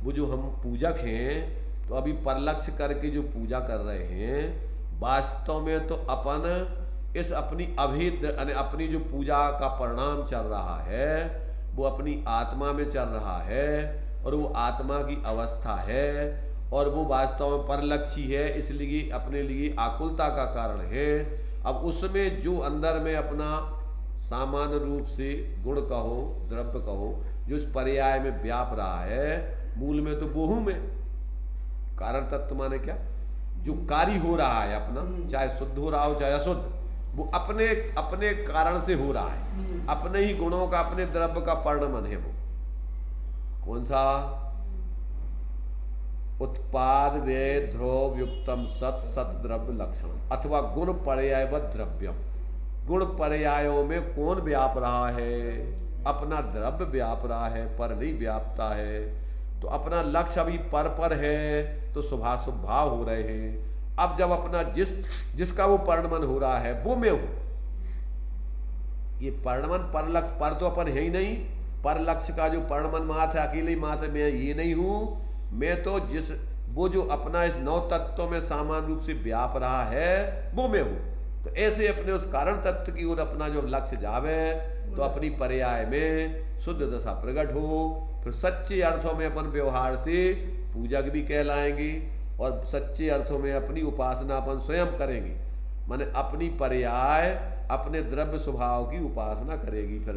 वो जो हम पूजक हैं, तो अभी परलक्ष्य करके जो पूजा कर रहे हैं, वास्तव में तो अपन इस अपनी अभेद अपनी जो पूजा का परिणाम चल रहा है वो अपनी आत्मा में चल रहा है, और वो आत्मा की अवस्था है, और वो वास्तव में परलक्षी है, इसलिए अपने लिए आकुलता का कारण है। अब उसमें जो अंदर में अपना सामान्य रूप से गुण कहो, द्रव्य कहो, जो इस पर्याय में व्याप रहा है, मूल में तो वो हूं मैं। कारण तत्व माने क्या? जो कार्य हो रहा है अपना, चाहे शुद्ध हो रहा हो चाहे अशुद्ध, वो अपने कारण से हो रहा है, अपने ही गुणों का, अपने द्रव्य का परिणमन है। वो कौन सा? उत्पाद व्यय ध्रुव युक्तम सत द्रव्य लक्षण अथवा गुण पर्यायवत द्रव्यम। गुण पर्यायों में कौन व्याप रहा है? अपना द्रव्य व्याप रहा है, पर नहीं व्यापता है। तो अपना लक्ष्य अभी पर है, तो शुभाशुभ भाव हो रहे हैं। अब जब अपना जिसका वो परिणमन हो रहा है वो मैं हूं। ये परिणमन पर लक्ष्य पर तो अपन है ही नहीं। पर लक्ष्य का जो परिणमन मात्र अकेले मात्र मैं ये नहीं हूं। मैं तो वो जो अपना इस नौ तत्वों में सामान्य रूप से व्याप रहा है वो मैं हूं। तो ऐसे अपने उस कारण तत्व की ओर अपना जो लक्ष्य जावे, तो अपनी पर्याय में शुद्ध दशा प्रकट हो। फिर सच्चे अर्थों में अपन व्यवहार से पूजक भी कहलाएंगे, और सच्चे अर्थों में अपनी उपासना अपन स्वयं करेंगे। माने अपनी पर्याय अपने द्रव्य स्वभाव की उपासना करेगी। फिर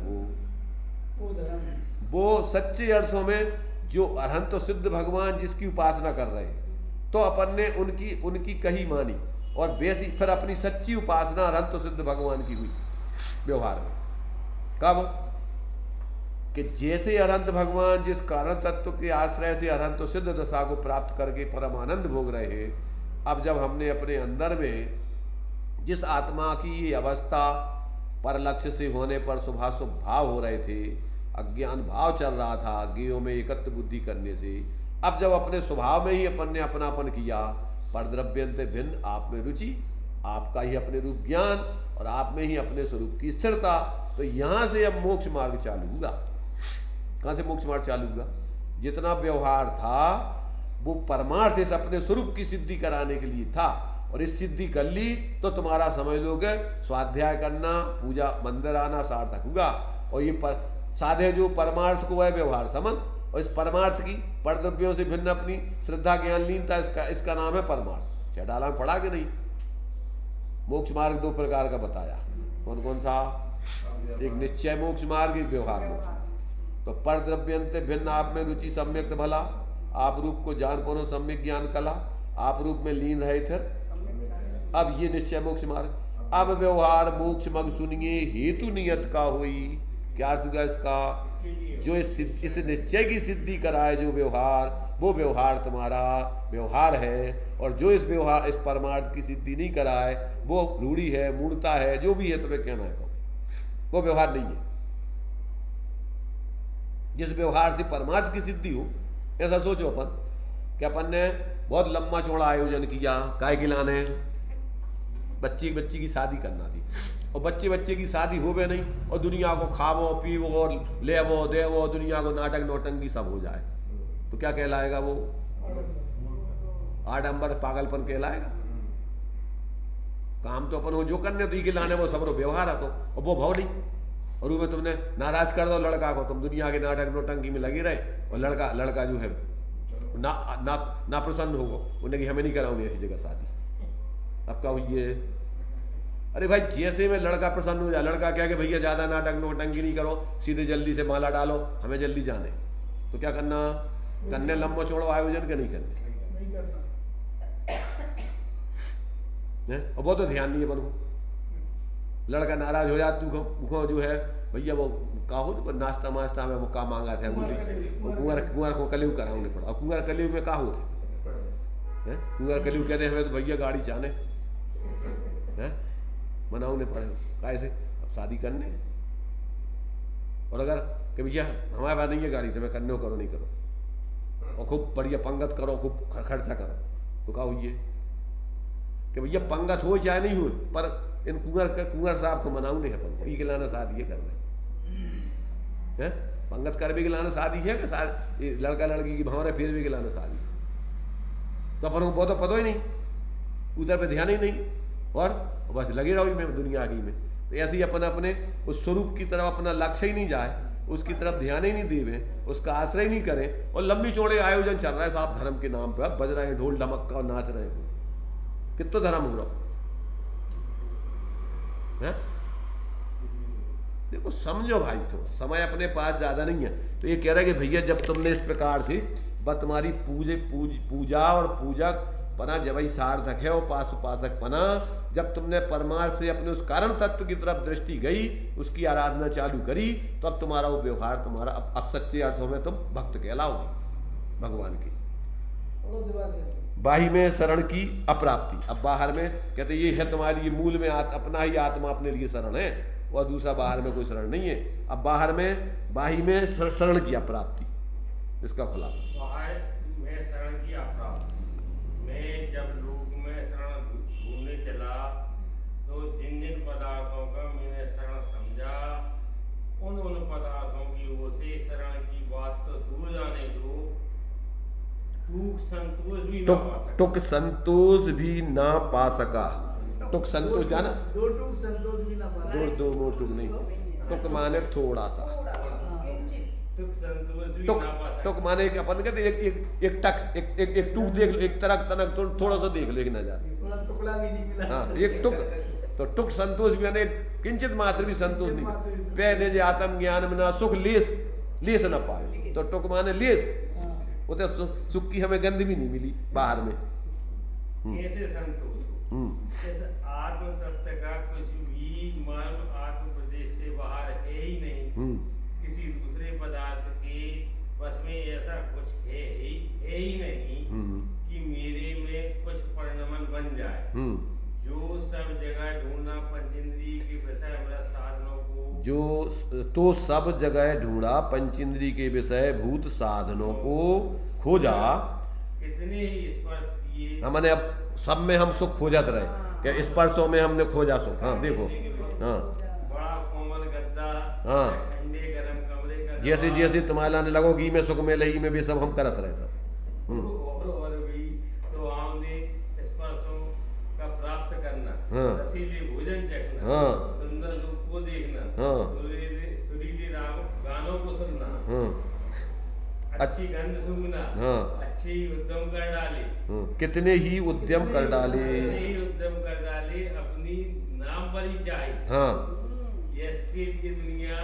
वो सच्चे अर्थों में जो अरहंत तो सिद्ध भगवान जिसकी उपासना कर रहे हैं, तो अपन ने उनकी कही मानी, और वैसी फिर अपनी सच्ची उपासना अरहंत तो सिद्ध भगवान की हुई व्यवहार में। कब? कि जैसे अरहंत भगवान जिस कारण तत्व के आश्रय से अरहंत तो सिद्ध दशा को प्राप्त करके परम आनंद भोग रहे हैं, अब जब हमने अपने अंदर में जिस आत्मा की ये अवस्था पर लक्ष्य से होने पर शुभाशुभ भाव हो रहे थे, अज्ञान भाव चल रहा था ज्ञेयों में एकत्र बुद्धि करने से, अब जब अपने स्वभाव में ही अपन ने अपनापन किया, पर द्रव्यंत भिन्न आप में रुचि, आपका ही अपने रूप ज्ञान और आप में ही अपने स्वरूप की स्थिरता, तो यहां से अब मोक्ष मार्ग चालू होगा। कहां से मोक्ष मार्ग चालू होगा? जितना व्यवहार था वो परमार्थ इस अपने स्वरूप की सिद्धि कराने के लिए था, और इस सिद्धि कर ली तो तुम्हारा समझ लोगे स्वाध्याय करना, पूजा मंदिर आना सार्थक होगा। और ये साधे जो परमार्थ को है व्यवहार समझ, और इस परमार्थ की परद्रव्यों से भिन्न अपनी श्रद्धा ज्ञान लीनता, इसका नाम है परमार्थ। चैटाला में पढ़ा कि नहीं? मोक्ष मार्ग दो प्रकार का बताया। कौन कौन सा? एक निश्चय मोक्ष मार्ग, एक व्यवहार मोक्ष। तो पर द्रव्यंते भिन्न आप में रुचि सम्यक भला, आप रूप को जान पनो सम्यक ज्ञान कला, आप रूप में लीन रहे थे। अब ये निश्चय मोक्ष मार्ग। अब व्यवहार मोक्ष मग सुनिए हेतु नियत का हुई। क्या अर्थ होगा इसका? जो इस निश्चय की सिद्धि कराए जो व्यवहार, वो व्यवहार तुम्हारा व्यवहार है। और जो इस व्यवहार, इस परमार्थ की सिद्धि नहीं करा है, वो रूढ़ी है, मूर्ता है, जो भी है तुम्हें कहना है कहो, वो व्यवहार नहीं है। जिस व्यवहार से परमार्थ की सिद्धि हो, ऐसा सोचो अपन कि अपन ने बहुत लंबा चौड़ा आयोजन किया, काय गिलाने बच्ची की शादी करना थी, और बच्चे की शादी हो गए नहीं, और दुनिया को खावो पीवो और लेवो देवो, दुनिया को नाटक नौटंकी सब हो जाए, तो क्या कहलाएगा? वो आडंबर पागलपन कहलाएगा। काम तो अपन हो जो करने, तो ये गिलाने वो सब व्यवहार है, तो और वो भाव नहीं। और वो में तुमने नाराज कर दो लड़का को, तुम दुनिया के नाटक नौटंकी में लगी रहे, और लड़का जो है ना प्रसन्न होगा, उन्हें कि हमें नहीं कराऊंगी ऐसी जगह शादी। अब क्या हुई है? अरे भाई, जैसे में लड़का प्रसन्न हो जाए, लड़का क्या कि भैया ज्यादा नाटक नौटंकी नहीं करो, सीधे जल्दी से माला डालो, हमें जल्दी जाने, तो क्या करना? करने लंबो चौड़ो आयोजन के नहीं करने और वो तो ध्यान नहीं है बनो। लड़का नाराज हो जाता, तू जो है भैया वो का हो तो नाश्ता मास्ता में वो का मांगा था, कुंवर को कलियू कराने पड़ा, और कुंवर कलियू में का होते हैं? कुंवर कलियू कहते हैं हमें तो भैया गाड़ी चाहने हैं, मनाउने पड़े कैसे? अब शादी करने, और अगर कि भैया हमारे पास नहीं है गाड़ी, तो मैं करने करो नहीं करो, और खूब बढ़िया पंगत करो, खूब खर्चा करो, तो क्या हुई है कि भैया पंगत हो चाहे नहीं हो, पर इन कुंवर साहब को मनाऊ नहीं है, अपन ये लाना शादी है करना है, पंगत कर भी गिलाना शादी है कि लड़का लड़की की भावना फिर भी गिलाना शादी, तो अपन को बहुत तो पता ही नहीं, उधर पे ध्यान ही नहीं, और बस लगे रहो में दुनिया की में। तो ऐसे ही अपन अपने उस स्वरूप की तरफ अपना लक्ष्य ही नहीं जाए, उसकी तरफ ध्यान ही नहीं देवे, उसका आश्रय नहीं करें, और लंबी चौड़े आयोजन चल रहा है साहब धर्म के नाम पे, बज रहे हैं ढोल ढमक्का और नाच रहे हैं, कितना धर्म हो रहा है? देखो समझो भाई, थोड़ा समय अपने पास ज्यादा नहीं है, तो ये कह रहा है कि भैया जब तुमने इस प्रकार से तुम्हारी पूजा और पूजक पना जब ही सार्थक है, और उपासक पना जब तुमने परमार्थ से अपने उस कारण तत्व की तरफ दृष्टि गई, उसकी आराधना चालू करी, तो अब तुम्हारा वो व्यवहार तुम्हारा अब सच्चे अर्थों में तुम भक्त कहलाओगे भगवान की। बाही में शरण की अप्राप्ति, अब बाहर में कहते ये है तुम्हारी, ये मूल में अपना ही आत्मा अपने लिए शरण है, और दूसरा बाहर में कोई शरण नहीं है। अब बाहर में बाही में शरण की अप्राप्ति, इसका खुलासा। बाहर में शरण की अप्राप्ति, मैं जब लोक में शरण ढूंढने चला, तो जिन जिन पदार्थों का मैंने शरण समझा, उन पदार्थों की ओर से शरण की बात तो दूर जाने दो, टुक संतोष भी ना पा सका। टुक संतोष जाना, दो टुक संतोष भी ना पा, दो टुक नहीं, टुक माने थोड़ा सा, टुक माने कि अपन कहते एक टक एक टुक देख लो, एक तरक तनक थोड़ा सा देख लो, एक नजर, टुकड़ा भी नहीं मिला। हाँ, एक टुक, तो टुक संतोष भी यानी किंचित मात्र भी संतोष नहीं, पहले जो आत्म ज्ञान में ना सुख लेस न पाए, तो टुक माने लेस, वो तो सुख की हमें गंध भी नहीं मिली बाहर में। कैसे संतोष? आत्म तत्व का कुछ भी मर्म आत्म प्रदेश से बाहर है ही नहीं, किसी दूसरे पदार्थ के बस में ऐसा कुछ है ही नहीं कि मेरे में कुछ परिणमन बन जाए। जो सब जगह ढूंढना पंचेंद्रिय के विषय साधनों को, जो तो सब जगह ढूंढा पंचेंद्रिय के विषय भूत साधनों को खोजा, कितने ही स्पर्श किए, हमने अब सब में हम सुख खोजत रहे, क्या स्पर्शों में हमने खोजा सुख। हाँ देखो, हाँ बड़ा कोमल गद्दा, हाँ ठंडे गरम कमरे का, जैसे जैसे तुम्हारे लाने लगोगी में सुख में लही में भी सब हम करत रहे सब। और भी तो हमने स्पर्शों का प्राप्त करना, रसीले भोजन चखना, हाँ सुंदर रूप को देखना, हाँ सुरीले गानों को सुनना, हाँ अच्छी गंध सूंघना, हाँ अच्छे ही उद्यम कर डाले, कितने ही उद्यम कर डाले, अपनी नाम पर ही चाहे, हाँ की दुनिया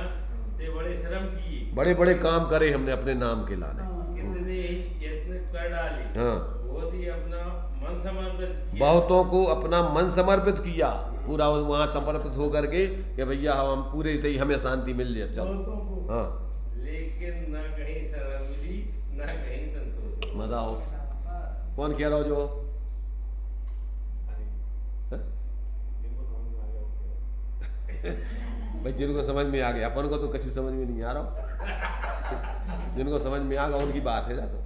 से बड़े श्रम किए, बड़े बड़े काम करे हमने अपने नाम के लाने, कितने ही यत्न कर डाले, हाँ बहुत ही अपना मन समर्पित किया, बहुतों को अपना मन समर्पित किया, पूरा वहाँ समर्पित होकर के कि भैया हम पूरे ही हमें शांति मिल जाए, चलो। हाँ लेकिन न कहीं शरण मिली ना कहीं संतोष। बताओ कौन कह रहा हो जो भाई जिनको समझ में आ गया, अपन को तो कुछ समझ में नहीं आ रहा। जिनको समझ में आ गया उनकी बात है। जातो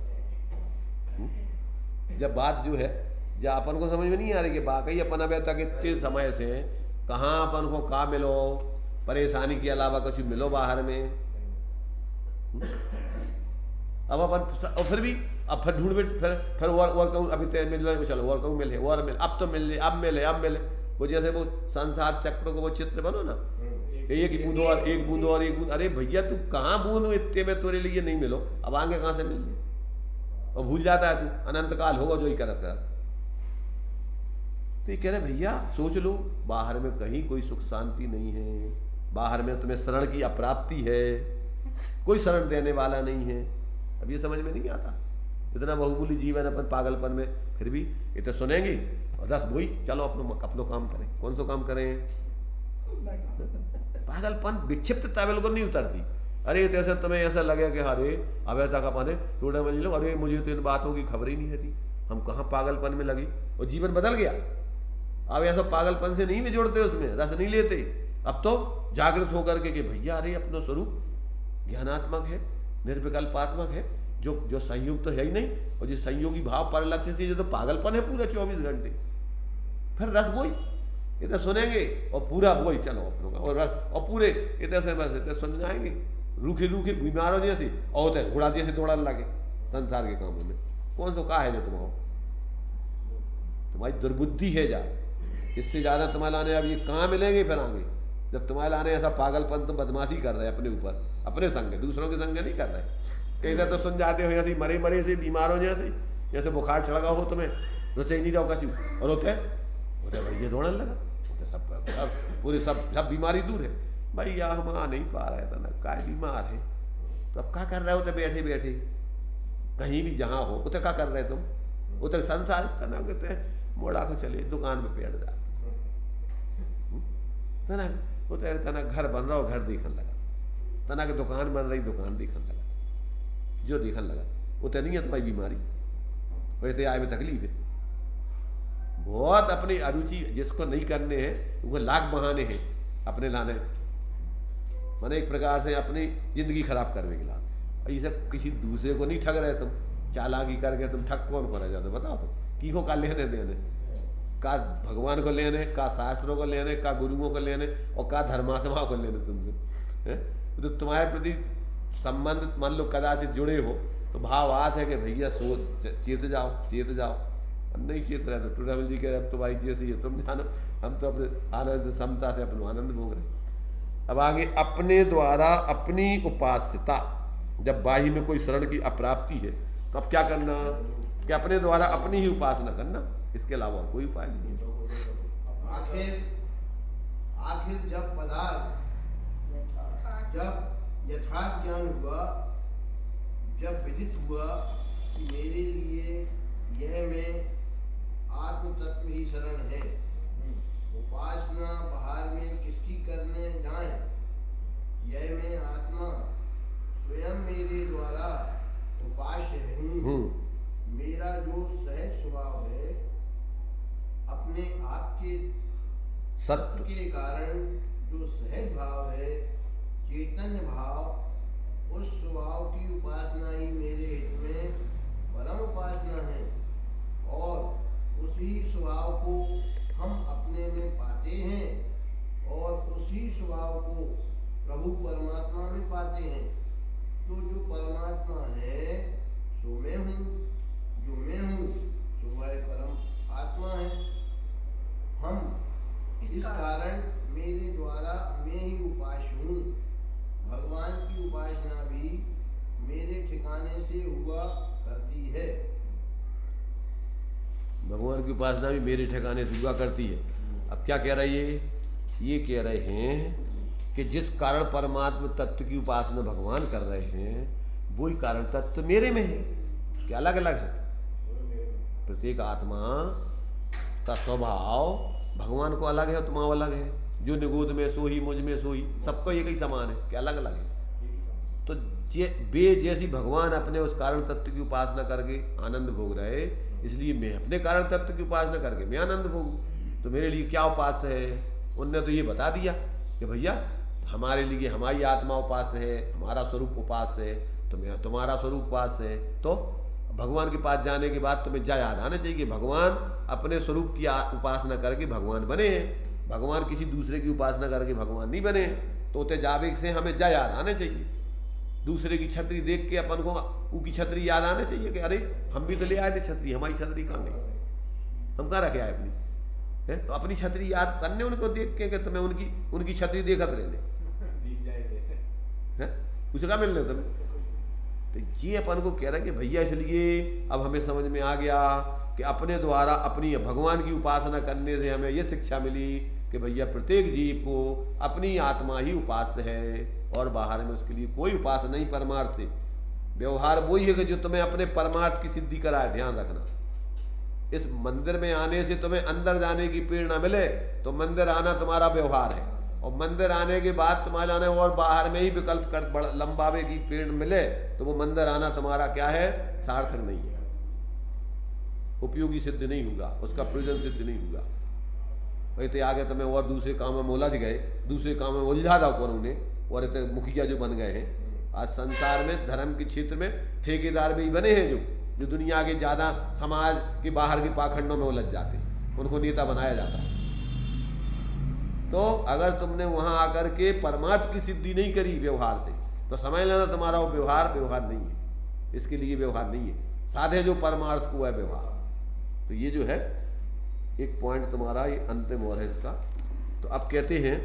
जब बात जो है जब अपन को समझ में नहीं आ रही कि वाकई अपन अभी तक इतने समय से कहाँ अपन को का मिलो, परेशानी के अलावा कुछ मिलो बाहर में। अब अपन और फिर भी अब फिर ढूंढ फिर और कहूँ अभी तय मिल चलो और कहूँ मिले और मिले, अब तो मिल ले, अब मिले वो जैसे वो संसार चक्र को वो चित्र बनो ना, एक बूंद और एक बूंद और एक बूंद। अरे भैया तू कहाँ बूंद इतने में तेरे लिए नहीं मिलो, अब आगे कहाँ से मिल जाए। और भूल जाता है तू अनंत काल होगा जो ही करत कर। तो ये कह रहे भैया सोच लो बाहर में कहीं कोई सुख शांति नहीं है, बाहर में तुम्हें शरण की अप्राप्ति है, कोई शरण देने वाला नहीं है। अब ये समझ में नहीं आता, इतना बहुमूल्य जीवन अपन पागलपन में, फिर भी ये तो सुनेंगे और दस वही चलो अपनो काम करें। कौन सा काम करें? पागलपन विक्षिप्तता बिल्कुल नहीं उतरती। अरे जैसे तुम्हें ऐसा लगे कि अरे अब तक अपने टूटे में लो, अरे मुझे तो इन बातों की खबर ही नहीं रहती, हम कहाँ पागलपन में लगी और जीवन बदल गया। अब ऐसा पागलपन से नहीं में जोड़ते, उसमें रस नहीं लेते। अब तो जागृत होकर के कि भैया अरे अपना स्वरूप ज्ञानात्मक है, निर्विकल्पात्मक है, जो संयोग तो है ही नहीं, और जो संयोगी भाव पर लक्ष्य थी, जो तो पागलपन है पूरा 24 घंटे। फिर रस बोई इतना सुनेंगे और पूरा बोई चलो अपनों का और रस और पूरे इतने से बस इतने सुन जाएंगे रूखे बीमारों जैसे और होते घोड़ा जैसे दौड़ने लगे संसार के कामों में। कौन सा का है जो तुम्हारी दुर्बुद्धि है जा, इससे ज्यादा तुम्हारे लाने अब ये कहाँ मिलेंगे फिर आगे। जब तुम्हारे लाने ऐसा पागलपन तो बदमाशी कर रहे हैं अपने ऊपर, अपने संग, दूसरों के संग नहीं कर रहे। कई बार तो सुन जाते हो ऐसे मरे से बीमारों जैसे बुखार चढ़ा हो तुम्हें, रोचे नहीं जाओ कछु और होते भैया दौड़ने लगा, सब पूरे सब बीमारी दूर है। भैया हम आ नहीं पा रहे थे ना, काय बीमार है तो अब क्या कर रहे होते बैठे बैठे कहीं भी जहाँ हो उसे क्या कर रहे तुम, उसे संसार तना कहते मोड़ा को चले दुकान में पेड़ जाते तना, उसे तना घर बन रहा हो घर दिखने लगा, तना की दुकान बन रही दुकान दिखने लगा, जो दिखने लगा उतने नहीं है तुम्हारी बीमारी, वैसे आय में तकलीफ है। बहुत अपनी अरुचि जिसको नहीं करने हैं वो लाख बहाने हैं अपने लाने, माने एक प्रकार से अपनी जिंदगी खराब करने के लिए। ये सब किसी दूसरे को नहीं ठग रहे तुम, चालाकी करके तुम ठग कौन को रह जाते बताओ तुम, की को का लेने देने, का भगवान को लेने, का शास्त्रों को लेने, का गुरुओं को लेने और का धर्मात्मा को लेने तुमसे। तो तुम्हारे प्रति संबंध मान लो कदाचित जुड़े हो तो भाव आत है कि भैया सोच चेत जाओ। नहीं चेत रहे तो टूरामिल जी के अब तो भाई जैसी है तुम जानो, हम तो अपने आनंद समता से अपना आनंद भोग रहे। अब आगे अपने द्वारा अपनी उपास्यता, जब बाही में कोई शरण की अप्राप्ति है तो अब क्या करना कि अपने द्वारा अपनी ही उपासना करना, इसके अलावा कोई उपाय नहीं है। आखिर जब पदार्थ जब यथार्थ ज्ञान हुआ, जब विदित हुआ कि मेरे लिए यह मैं आत्म तत्व ही शरण है, उपासना बाहर में किसकी करने जाए, यह मैं आत्मा स्वयं मेरे द्वारा उपास्य हूँ। मेरा जो सहज स्वभाव है अपने आप के सत्व के कारण, जो सहज भाव है चैतन्य भाव, उस स्वभाव की उपासना ही मेरे हित में परम उपासना है। और उसी स्वभाव को हम अपने में पाते हैं और उसी स्वभाव को प्रभु परमात्मा में पाते हैं। तो जो परमात्मा है सो मैं हूँ, जो मैं हूँ सो वह परम आत्मा है। हम इस कारण मेरे द्वारा मैं ही उपास्य हूँ। भगवान की उपासना भी मेरे ठिकाने से हुआ करती है। भगवान की उपासना भी मेरे ठिकाने से हुआ करती है। अब क्या कह रही है, ये कह रहे हैं कि जिस कारण परमात्मा तत्व की उपासना भगवान कर रहे हैं वही कारण तत्व मेरे में है, कि अलग अलग है। प्रत्येक आत्मा का स्वभाव भगवान को अलग है, तुम्हारा अलग है। जो निगोद में सो ही, मुझ में सो ही, सबको एक ही समान है, क्या अलग अलग है। तो वे जैसी भगवान अपने उस कारण तत्व की उपासना करके आनंद भोग रहे, इसलिए मैं अपने कारण तत्व की उपासना करके मैं आनंद भोगूं। तो मेरे लिए क्या उपास्य है? उनने तो ये बता दिया कि भैया हमारे लिए हमारी आत्मा उपास्य है, हमारा स्वरूप उपास्य है, तुम्हारा स्वरूप उपास्य है। तो भगवान के पास जाने के बाद तुम्हें जय याद आना चाहिए, भगवान अपने स्वरूप की उपासना करके भगवान बने हैं, भगवान किसी दूसरे की उपासना करके भगवान नहीं बने। तो उते जावे से हमें जय याद आना चाहिए। दूसरे की छतरी देख के अपन को उसकी छतरी याद आना चाहिए कि अरे हम भी तो ले आए थे छतरी, हमारी छतरी कहाँ गई, हम कहाँ रखे आए अपनी है? तो अपनी छतरी याद करने उनको देख के कि तुम्हें उनकी छतरी देखत रहने उसे क्या मिलने तुम्हें। तो ये अपन को कह रहा है कि भैया इसलिए अब हमें समझ में आ गया कि अपने द्वारा अपनी भगवान की उपासना करने से हमें ये शिक्षा मिली कि भैया प्रत्येक जीव को अपनी आत्मा ही उपास्य है और बाहर में उसके लिए कोई उपास्य नहीं। परमार्थ से व्यवहार वही है कि जो तुम्हें अपने परमार्थ की सिद्धि कराए। ध्यान रखना, इस मंदिर में आने से तुम्हें अंदर जाने की प्रेरणा मिले तो मंदिर आना तुम्हारा व्यवहार है, और मंदिर आने के बाद तुम्हारा जाने और बाहर में ही विकल्प कर लंबावे की प्रेरणा मिले तो वो मंदिर आना तुम्हारा क्या है? सार्थक नहीं है, उपयोगी सिद्ध नहीं होगा, उसका प्रयोजन सिद्ध नहीं होगा। वही तो आगे तुम्हें और दूसरे कामों में उलझ गए, दूसरे कामों में उलझा दो कौन उन्हें, और इतने मुखिया जो बन गए हैं आज संसार में, धर्म के क्षेत्र में ठेकेदार भी बने हैं जो दुनिया के ज़्यादा समाज के बाहर के पाखंडों में उलझ जाते, उनको नेता बनाया जाता है। तो अगर तुमने वहां आकर के परमार्थ की सिद्धि नहीं करी व्यवहार से, तो समझ लेना तुम्हारा वो व्यवहार नहीं है, इसके लिए व्यवहार नहीं है, साधे जो परमार्थ को है व्यवहार। तो ये जो है एक पॉइंट तुम्हारा ये अंतिम और है इसका। तो अब कहते हैं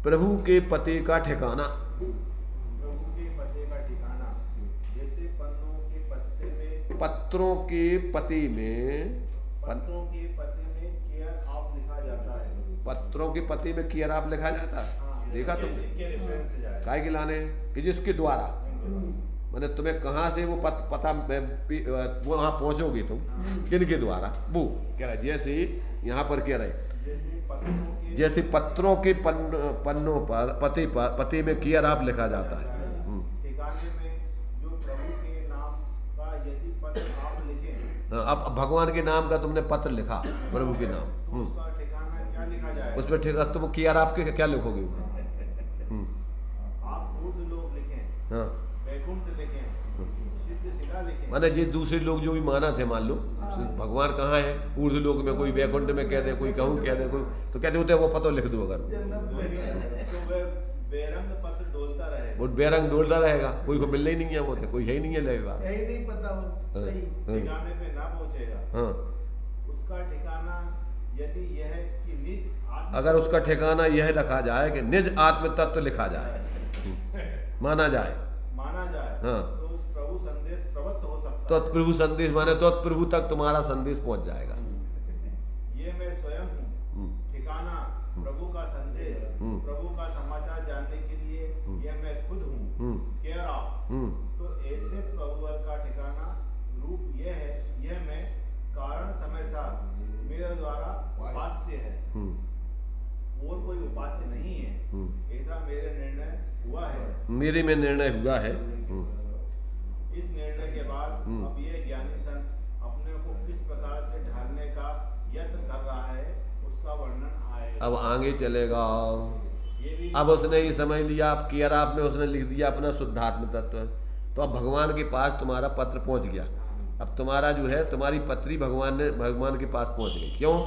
प्रभु के पते का ठिकाना। प्रभु के पते का ठिकाना, जैसे पत्रों के पते में केयर ऑफ लिखा जाता है। पत्रों के पते में केयर ऑफ लिखा जाता है। हाँ, देखा तुम काय के लाने कि जिसके द्वारा मैंने तुम्हें कहाँ से वो पता वहां पहुंचोगे तुम, किनके द्वारा, वो कह रहा है जैसे यहाँ पर कह रहे जैसे पत्रों के पन्नों पर पते में केयर ऑफ लिखा जाता है। ठिकाने में जो प्रभु के नाम का यदि पत्र आप लिखें, अब भगवान के नाम का तुमने पत्र लिखा प्रभु के नाम, तो उसका ठिकाना क्या लिखा जाए? उसमें ठिकाना तुम केयर ऑफ के क्या लिखोगे? आप ऊर्ध्व लोग लिखें, हाँ, वैकुंठ लिखें, सिद्ध शिला लिखें। माने ये दूसरे लोग जो भी माना थे, मान लो भगवान कहाँ है, ऊर्ध्व लोक में, कोई वैकुंठ में कह दे, कोई कहूँ कह दे, कोई तो कहते होते वो पता लिख दो। अगर तो वह बेरंग पत्र डोलता रहेगा, वो बेरंग डोलता रहेगा, कोई को मिलना ही नहीं है, वो कोई है ही नहीं है लगेगा, यही नहीं पता वो सही ठिकाने पे ना पहुंचेगा। हाँ, उसका ठिकाना यदि यह कि निज अगर उसका ठिकाना यह रखा जाए कि निज आत्म तत्व लिखा जाए, माना जाए, हाँ, तो प्रभु संदेश प्रवत्त हो सकता है। तो प्रभु संदेश माने तो प्रभु तक तुम्हारा संदेश पहुंच जाएगा। ये मैं स्वयं हूँ, ठिकाना प्रभु का संदेश, प्रभु का समाचार जानने के लिए यह मैं खुद हूँ, केयर ऑफ। तो ऐसे प्रभु का ठिकाना रूप यह है, यह मैं कारण समय साथ मेरे द्वारा उपास्य है, और कोई उपास्य नहीं है, ऐसा मेरे निर्णय हुआ है, मेरे में निर्णय हुआ है। इस निर्णय के बाद अब ये ज्ञानी संत अपने को किस प्रकार से ढालने का यत्न कर रहा है उसका वर्णन आएगा। अब आगे चलेगा। ये भी अब उसने ये समझ लिया, अब केयर ऑफ में उसने लिख दिया अपना शुद्धात्म तत्व, तो अब भगवान के पास तुम्हारा पत्र पहुंच गया। अब तुम्हारा जो है तुम्हारी पत्री भगवान के पास पहुंच गई। क्यों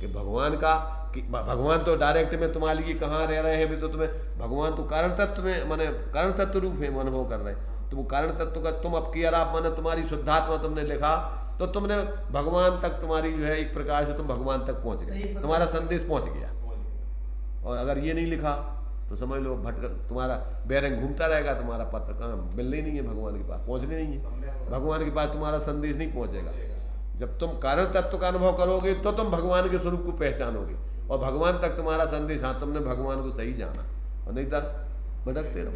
कि भगवान तो डायरेक्ट में तुम्हारे लिए कहाँ रह रहे हैं, भी तो तुम्हें भगवान तो कारण तत्व में माने कारण तत्व रूप में अनुभव कर रहे हैं। तो वो कारण तत्व का तुम अब केयर ऑफ माने तुम्हारी शुद्धात्मा तुमने लिखा, तो तुमने भगवान तक तुम्हारी जो है एक प्रकार से तुम भगवान तक पहुंच गए, तुम्हारा संदेश पहुंच गया। और अगर ये नहीं लिखा तो समझ लो तुम्हारा बेरंग घूमता रहेगा, तुम्हारा पत्र कहाँ मिलने नहीं है, भगवान के पास पहुंचने नहीं है, भगवान के पास तुम्हारा संदेश नहीं पहुंचेगा। जब तुम कारण तत्व का अनुभव करोगे तो तुम भगवान के स्वरूप को पहचानोगे, और भगवान तक तुम्हारा संदेश, हाँ तुमने भगवान को सही जाना, और नहीं तो भटकते रहो।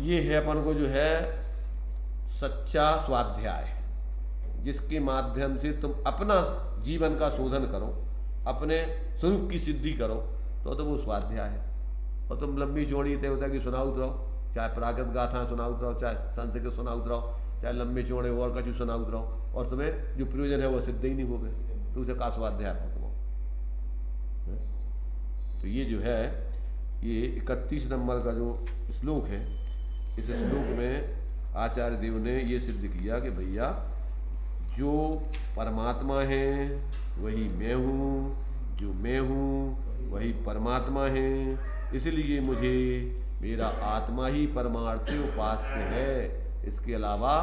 ये है अपन को जो है सच्चा स्वाध्याय, जिसके माध्यम से तुम अपना जीवन का शोधन करो, अपने स्वरूप की सिद्धि करो, तो वो स्वाध्याय है। और तुम लंबी चौड़ी देवता की सुनाउत रहो, चाहे प्राकृत गाथा सुनाउत रहो, चाहे संस्कृत सुनाउत रहो, चाहे लंबे चौड़े और कछु सुनाउत रहो, और तुम्हें जो प्रयोजन है वो सिद्ध ही नहीं हो गए, तो उसे का स्वाध्याय हो तुम। तो ये जो है ये 31 नंबर का जो श्लोक है, इस श्लोक में आचार्य देव ने ये सिद्ध किया कि भैया जो परमात्मा है वही मैं हूँ, जो मैं हूँ वही परमात्मा है, इसलिए मुझे मेरा आत्मा ही परमार्थी उपास्य है, इसके अलावा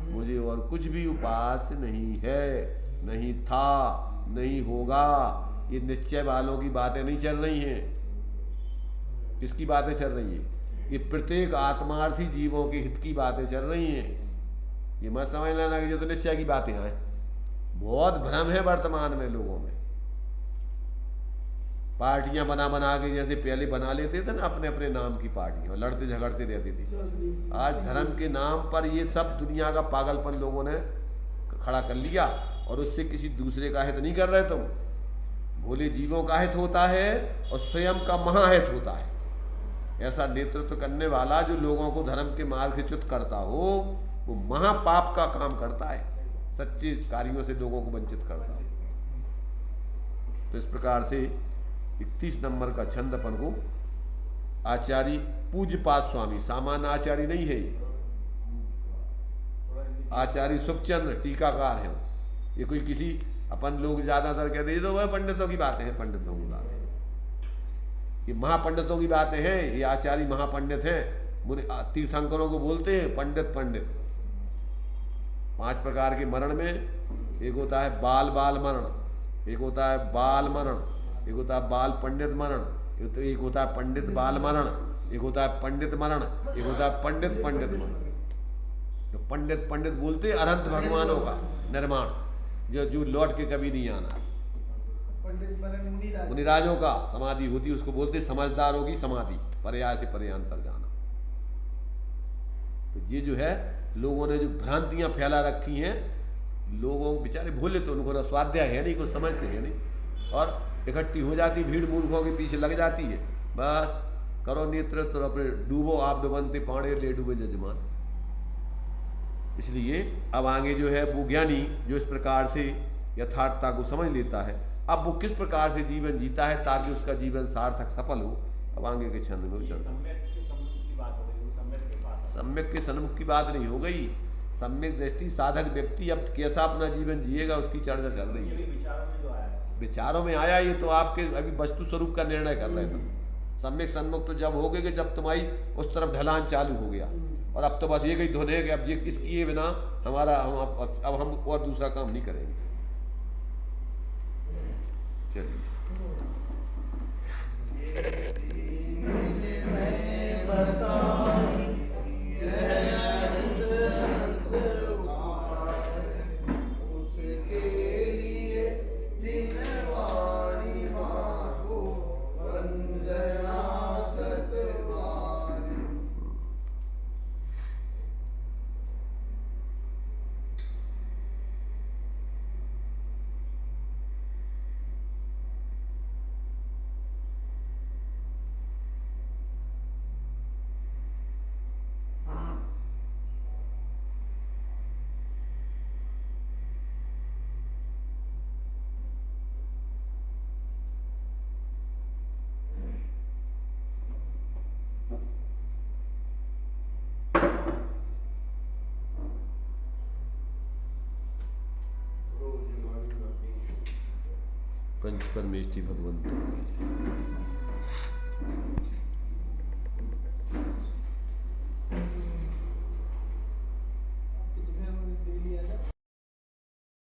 मुझे और कुछ भी उपास्य नहीं है, नहीं था, नहीं होगा। ये निश्चय वालों की बातें नहीं चल रही हैं। किसकी बातें चल रही है? ये प्रत्येक आत्मार्थी जीवों के हित की बातें चल रही हैं। ये मत समझ लेना कि ये तो निश्चय की बातें हैं। बहुत भ्रम है वर्तमान में लोगों में। पार्टियां बना बना के जैसे पहले बना लेते थे ना अपने अपने नाम की पार्टियां, लड़ते झगड़ते रहती थी। आज धर्म के नाम पर ये सब दुनिया का पागलपन लोगों ने खड़ा कर लिया, और उससे किसी दूसरे का हित नहीं कर रहे तुम। भोले जीवों का हित होता है और स्वयं का महाहित होता है। ऐसा नेतृत्व करने वाला जो लोगों को धर्म के मार्ग से च्युत करता हो, वो महापाप का काम करता है, सच्चे कार्यों से लोगों को वंचित करता है। तो इस प्रकार से 31 नंबर का छंद अपन को आचार्य पूज्यपाद स्वामी, सामान्य आचार्य नहीं है ये, आचार्य सुखचंद्र टीकाकार है। ये कोई किसी अपन लोग ज्यादातर कहते हैं तो वह पंडितों की बातें हैं, पंडितों की बातें, ये महापंडितों की बातें हैं। ये आचार्य महापंडित हैं। तीर्थंकरों को बोलते हैं पंडित पंडित। 5 प्रकार के मरण में एक होता है बाल बाल मरण, एक होता है बाल मरण, एक होता है बाल पंडित मरण, एक होता है पंडित बाल मरण, एक होता है पंडित मरण, एक होता है पंडित पंडित मरण। तो पंडित पंडित बोलते अनंत भगवानों का निर्माण, जो लौट के कभी नहीं आना। पंडित मरण मुनिराजों का समाधि होती, उसको बोलते समझदारों की समाधि, पर्याय से पर्यांतर जाना। तो ये जो है लोगों ने जो भ्रांतियां फैला रखी हैं, लोगों बेचारे भोले तो उनको स्वाध्याय है नहीं, कुछ समझते हैं नहीं, और इकट्ठी हो जाती भीड़, मूर्खों के पीछे लग जाती है। बस करो नेतृत्व, अपने डूबो आप डुबनते पाड़े ले डूबे जजमान। इसलिए अब आगे जो है वो ज्ञानी जो इस प्रकार से यथार्थता को समझ लेता है, अब वो किस प्रकार से जीवन जीता है ताकि उसका जीवन सार्थक सफल हो, अब आगे के छंद में चलता है। सम्यक के सन्मुख की बात नहीं हो गई। सम्यक दृष्टि साधक व्यक्ति अब कैसा अपना जीवन जिएगा उसकी चर्चा चल रही है। विचारों में आया ये तो आपके अभी वस्तु स्वरूप का निर्णय कर रहे थे। सम्यक सन्मुख तो जब हो गए जब तुम्हारी उस तरफ ढलान चालू हो गया, और अब तो बस ये कही धुन है कि अब ये किस किए बिना हमारा अब हम और दूसरा काम नहीं करेंगे। चलिए पंच परमेष्टि भगवंतों की।